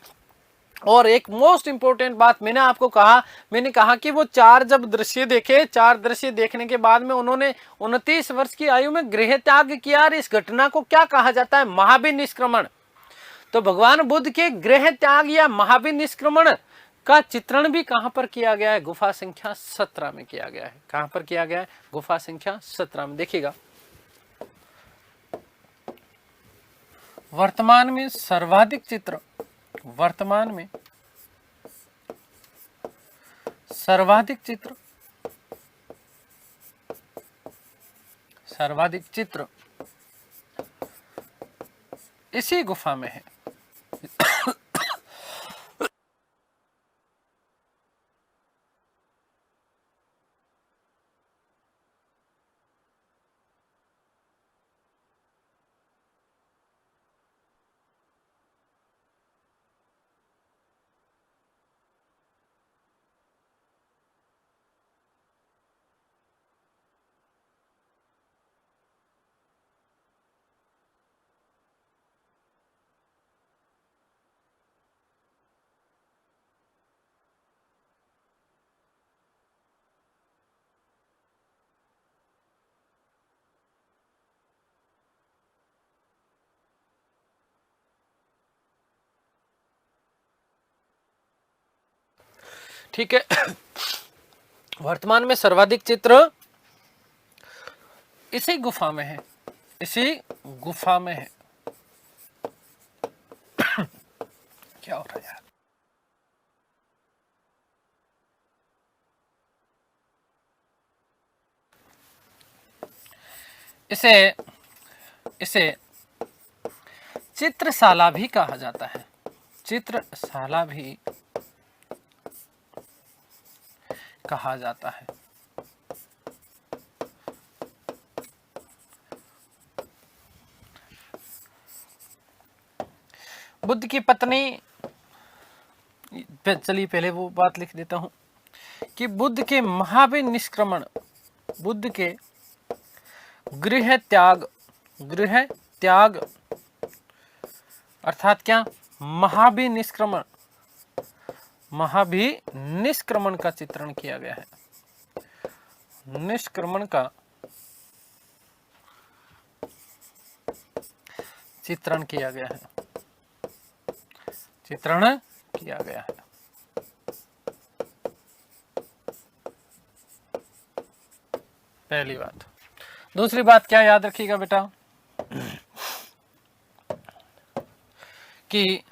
और एक मोस्ट इंपोर्टेंट बात मैंने आपको कहा, मैंने कहा कि वो 4 जब दृश्य देखे, 4 दृश्य देखने के बाद में उन्होंने 29 वर्ष की आयु में गृह त्याग किया। और इस घटना को क्या कहा जाता है? महाभिनिष्क्रमण। तो भगवान बुद्ध के गृह त्याग या महाभिनिष्क्रमण का चित्रण भी कहां पर किया गया है? गुफा संख्या 17 में किया गया है। कहां पर किया गया है? गुफा संख्या 17 में। देखिएगा, वर्तमान में सर्वाधिक चित्र, वर्तमान में सर्वाधिक चित्र, सर्वाधिक चित्र इसी गुफा में है। ठीक है। वर्तमान में सर्वाधिक चित्र इसी गुफा में है, इसी गुफा में है। क्या हो रहा है यार? इसे इसे चित्रशाला भी कहा जाता है, चित्रशाला भी कहा जाता है। बुद्ध की पत्नी, चलिए पहले वो बात लिख देता हूं कि बुद्ध के महाभिनिष्क्रमण, बुद्ध के गृह त्याग, गृह त्याग अर्थात क्या? महाभिनिष्क्रमण, महाभिनिष्क्रमण का चित्रण किया गया है, निष्क्रमण का चित्रण किया गया है, चित्रण किया गया है। पहली बात। दूसरी बात क्या याद रखिएगा बेटा कि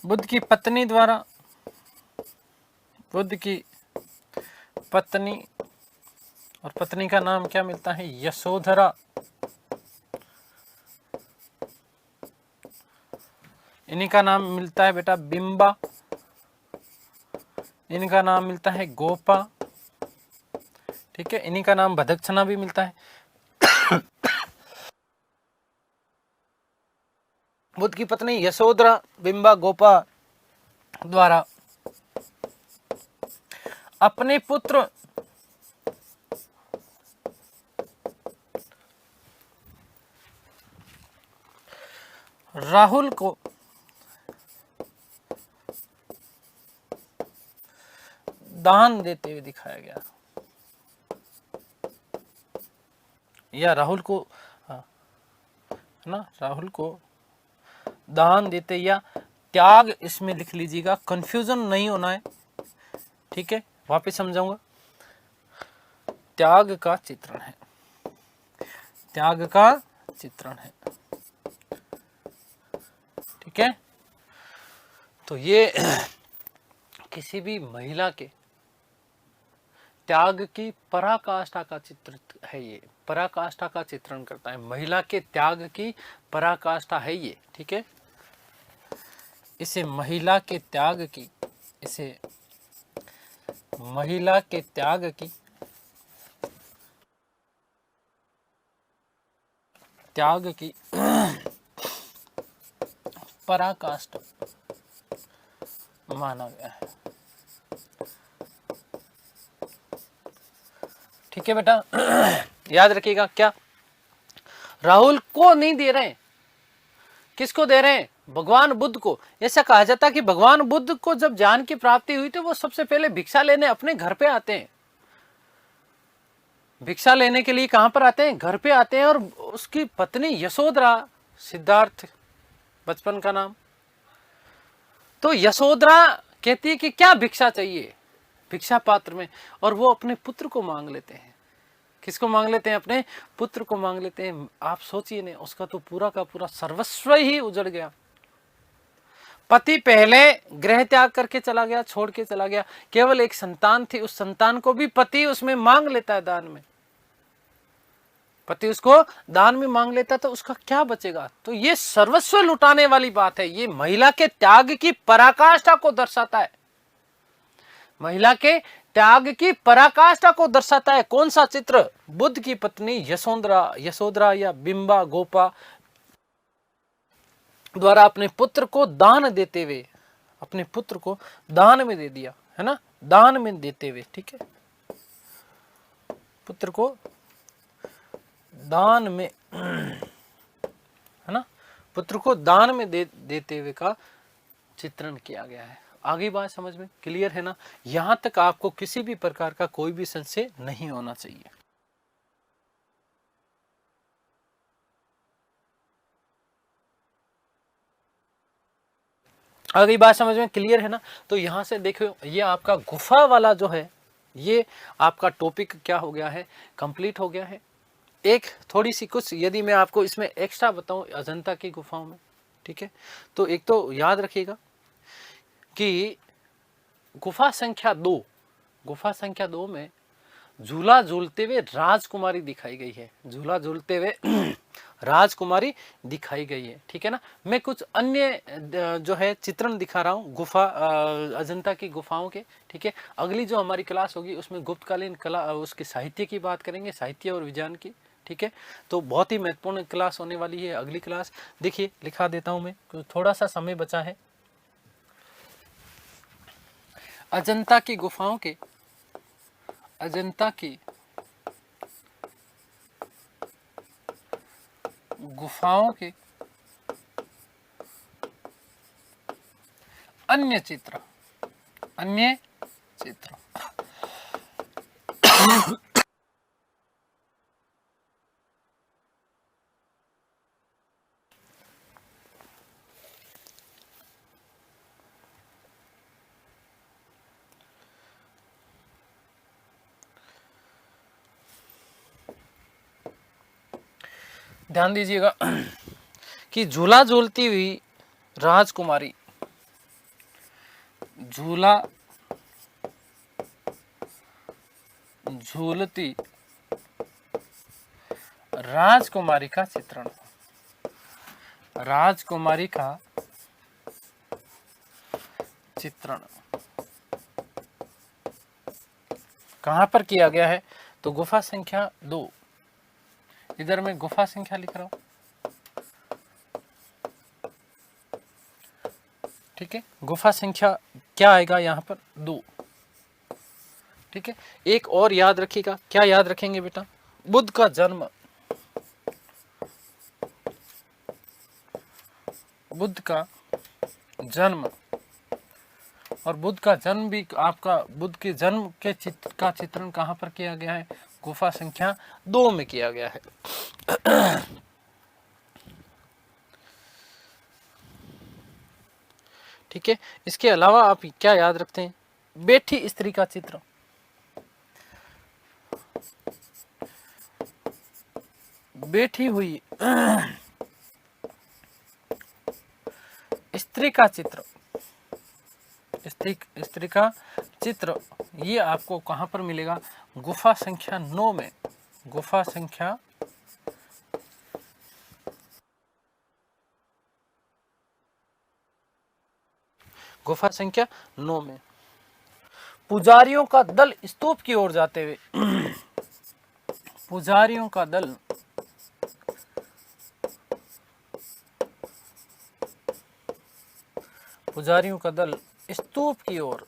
बुद्ध की पत्नी द्वारा, बुद्ध की पत्नी, और पत्नी का नाम क्या मिलता है? यशोधरा। इन्हीं का नाम मिलता है बेटा बिंबा, इनका नाम मिलता है गोपा, ठीक है। इन्हीं का नाम भदक्षणा भी मिलता है। बुद्ध की पत्नी यशोधरा बिंबा गोपा द्वारा अपने पुत्र राहुल को दान देते हुए दिखाया गया, या राहुल को, है ना, राहुल को दान देते या त्याग, इसमें लिख लीजिएगा, कंफ्यूजन नहीं होना है, ठीक है। वापस समझाऊंगा। त्याग का चित्रण है, त्याग का चित्रण है, ठीक है। तो ये किसी भी महिला के त्याग की पराकाष्ठा का चित्र है, ये पराकाष्ठा का चित्रण करता है, महिला के त्याग की पराकाष्ठा है ये, ठीक है। इसे महिला के त्याग की, इसे महिला के त्याग की, त्याग की पराकाष्ठा माना गया है, ठीक है बेटा। याद रखिएगा। क्या? राहुल को नहीं दे रहे हैं, किसको दे रहे हैं? भगवान बुद्ध को। ऐसा कहा जाता है कि भगवान बुद्ध को जब ज्ञान की प्राप्ति हुई तो वो सबसे पहले भिक्षा लेने अपने घर पे आते हैं। भिक्षा लेने के लिए कहां पर आते हैं? घर पे आते हैं। और उसकी पत्नी यशोधरा, सिद्धार्थ बचपन का नाम, तो यशोधरा कहती है कि क्या भिक्षा चाहिए भिक्षा पात्र में, और वो अपने पुत्र को मांग लेते हैं। किसको मांग लेते हैं? अपने पुत्र को मांग लेते हैं। आप सोचिए ना, उसका तो पूरा का पूरा सर्वस्व ही उजड़ गया। पति पहले गृह त्याग करके चला गया, छोड़ के चला गया, केवल एक संतान थी, उस संतान को भी पति उसमें मांग लेता है दान में, पति उसको दान में मांग लेता, तो उसका क्या बचेगा? तो ये सर्वस्व लुटाने वाली बात है। ये महिला के त्याग की पराकाष्ठा को दर्शाता है, महिला के त्याग की पराकाष्ठा को दर्शाता है। कौन सा चित्र? बुद्ध की पत्नी यशोधरा या बिंबा गोपा द्वारा अपने पुत्र को दान देते हुए, अपने पुत्र को दान में दे दिया, है ना, दान में देते हुए, ठीक है, पुत्र को दान में, है ना, पुत्र को दान में देते हुए का चित्रण किया गया है। आगे बात समझ में क्लियर है ना? यहां तक आपको किसी भी प्रकार का कोई भी संशय नहीं होना चाहिए। आ गई बात समझ में, क्लियर है ना। तो यहाँ से देखो ये आपका गुफा वाला जो है ये आपका टॉपिक क्या हो गया है, कंप्लीट हो गया है। एक थोड़ी सी कुछ यदि मैं आपको इसमें एक्स्ट्रा बताऊं अजंता की गुफाओं में, ठीक है, तो एक तो याद रखिएगा कि गुफा संख्या 2, गुफा संख्या 2 में झूला झूलते हुए राजकुमारी दिखाई गई है, झूला झूलते हुए राजकुमारी दिखाई गई है, ठीक है ना। मैं कुछ अन्य जो है चित्रण दिखा रहा हूँ गुफा अजंता की गुफाओं के, ठीक है। अगली जो हमारी क्लास होगी उसमें गुप्तकालीन कला उसके साहित्य की बात करेंगे, साहित्य और विज्ञान की, ठीक है। तो बहुत ही महत्वपूर्ण क्लास होने वाली है अगली क्लास। देखिए लिखा देता हूँ मैं, थोड़ा सा समय बचा है। अजंता की गुफाओं के, अजंता की गुफाओं के अन्य चित्र, अन्य चित्र ध्यान दीजिएगा कि झूला झूलती हुई राजकुमारी, झूला झूलती राजकुमारी का चित्रण, राजकुमारी का चित्रण कहां पर किया गया है, तो गुफा संख्या 2, इधर मैं गुफा संख्या लिख रहा हूं, ठीक है। गुफा संख्या क्या आएगा यहाँ पर, 2, ठीक है। एक और याद रखिएगा, क्या याद रखेंगे बेटा, बुद्ध का जन्म, बुद्ध का जन्म, और बुद्ध का जन्म भी आपका, बुद्ध के जन्म के चित्र का चित्रण कहां पर किया गया है, गुफा संख्या 2 में किया गया है। ठीक है। इसके अलावा आप क्या याद रखते हैं, बैठी स्त्री का चित्र, बैठी हुई स्त्री का चित्र, स्त्री का चित्र, ये आपको कहां पर मिलेगा, गुफा संख्या 9 में, गुफा संख्या गुफा संख्या 9 में। पुजारियों का दल स्तूप की ओर जाते हुए, पुजारियों का दल पुजारियों का दल स्तूप की ओर,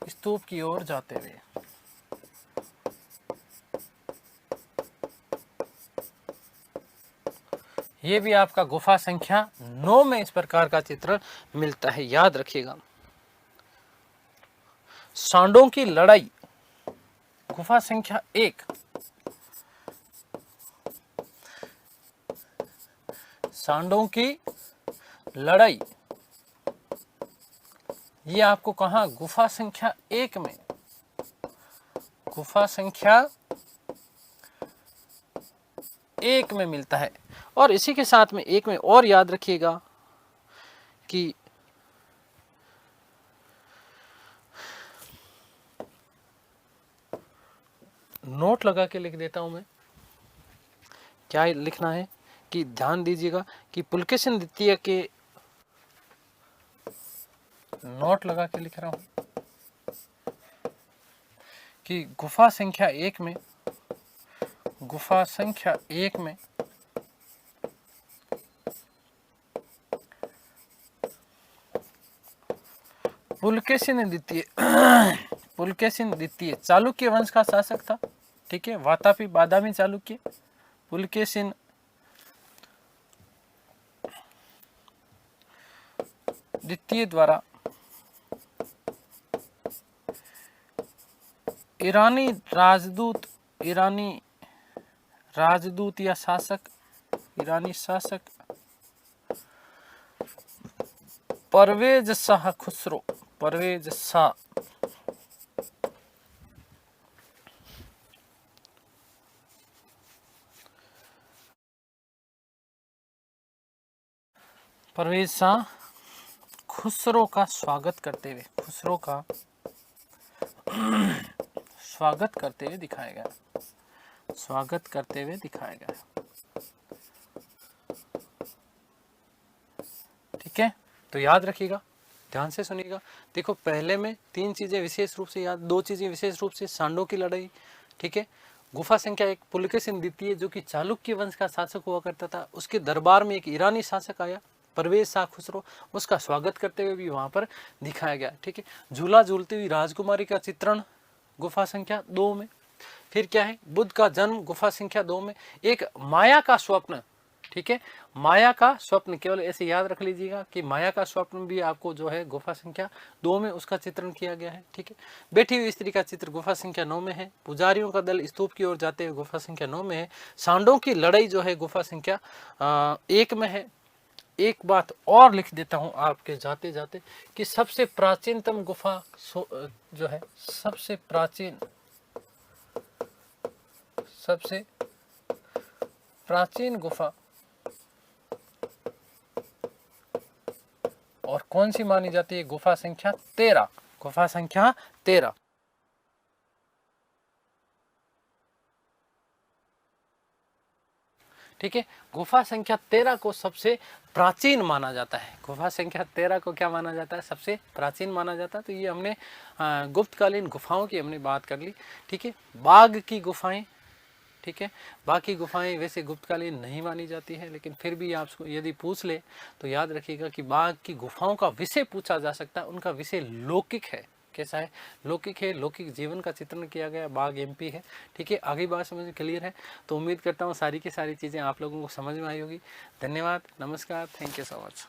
स्तूप की ओर जाते हुए, ये भी आपका गुफा संख्या 9 में इस प्रकार का चित्रण मिलता है, याद रखिएगा। सांडों की लड़ाई, गुफा संख्या 1, सांडों की लड़ाई, ये आपको कहां, गुफा संख्या 1 में, गुफा संख्या 1 में मिलता है। और इसी के साथ में एक में और याद रखिएगा कि नोट लगा के लिख देता हूं मैं, क्या लिखना है कि ध्यान दीजिएगा कि पुलकेशिन द्वितीय के, नोट लगा के लिख रहा हूं कि गुफा संख्या 1 में, गुफा संख्या 1 में पुलकेशिन द्वितीय, पुलकेशिन द्वितीय चालुक्य वंश का शासक था, ठीक है, वातापी बादामी चालुक्य, पुलकेशिन द्वितीय द्वारा ईरानी राजदूत या शासक, ईरानी शासक परवेज शाह खुसरो, परवेज शाह। परवेज शाह खुसरो का स्वागत करते हुए, खुसरो का स्वागत करते हुए दिखाया गया, स्वागत करते हुए दिखाया गया। ठीक है, तो याद रखिएगा, ध्यान से सुनिएगा। देखो पहले में तीन चीजें विशेष रूप से याद, दो चीजें विशेष रूप से, सांडों की लड़ाई, ठीक है, गुफा संख्या एक, पुलकेशिन द्वितीय जो कि चालुक्य वंश का शासक हुआ करता था, उसके दरबार में एक ईरानी शासक आया परवेज शाह खुसरो, उसका स्वागत करते हुए भी वहां पर दिखाया गया। ठीक है, झूला झूलती हुई राजकुमारी का चित्रण गुफा संख्या 2 में। फिर क्या है, बुद्ध का जन्म गुफा संख्या 2 में। एक माया का स्वप्न, ठीक है, माया का स्वप्न, केवल ऐसे याद रख लीजिएगा कि माया का स्वप्न भी आपको जो है गुफा संख्या 2 में उसका चित्रण किया गया है। ठीक है, बैठी हुई स्त्री का चित्र गुफा संख्या 9 में है। पुजारियों का दल स्तूप की ओर जाते हुए गुफा संख्या 9 में है। सांडों की लड़ाई जो है गुफा संख्या 1 में है। एक बात और लिख देता हूं आपके जाते जाते कि सबसे प्राचीनतम गुफा जो है, सबसे प्राचीन गुफा और कौन सी मानी जाती है, गुफा संख्या 13, गुफा संख्या 13। ठीक है, गुफा संख्या 13 को सबसे प्राचीन माना जाता है। गुफा संख्या 13 को क्या माना जाता है, सबसे प्राचीन माना जाता है। तो ये हमने गुप्तकालीन गुफाओं की हमने बात कर ली। ठीक है, बाघ की गुफाएं, ठीक है, बाकी गुफाएं वैसे गुप्तकालीन नहीं मानी जाती है, लेकिन फिर भी आपको यदि पूछ ले तो याद रखिएगा कि बाघ की गुफाओं का विषय पूछा जा सकता है। उनका विषय लौकिक है। कैसा है, लौकिक है, लौकिक जीवन का चित्रण किया गया। बाघ एमपी है। ठीक है, आगे बात समझ क्लियर है। तो उम्मीद करता हूँ सारी की सारी चीज़ें आप लोगों को समझ में आई होगी। धन्यवाद, नमस्कार, थैंक यू सो मच।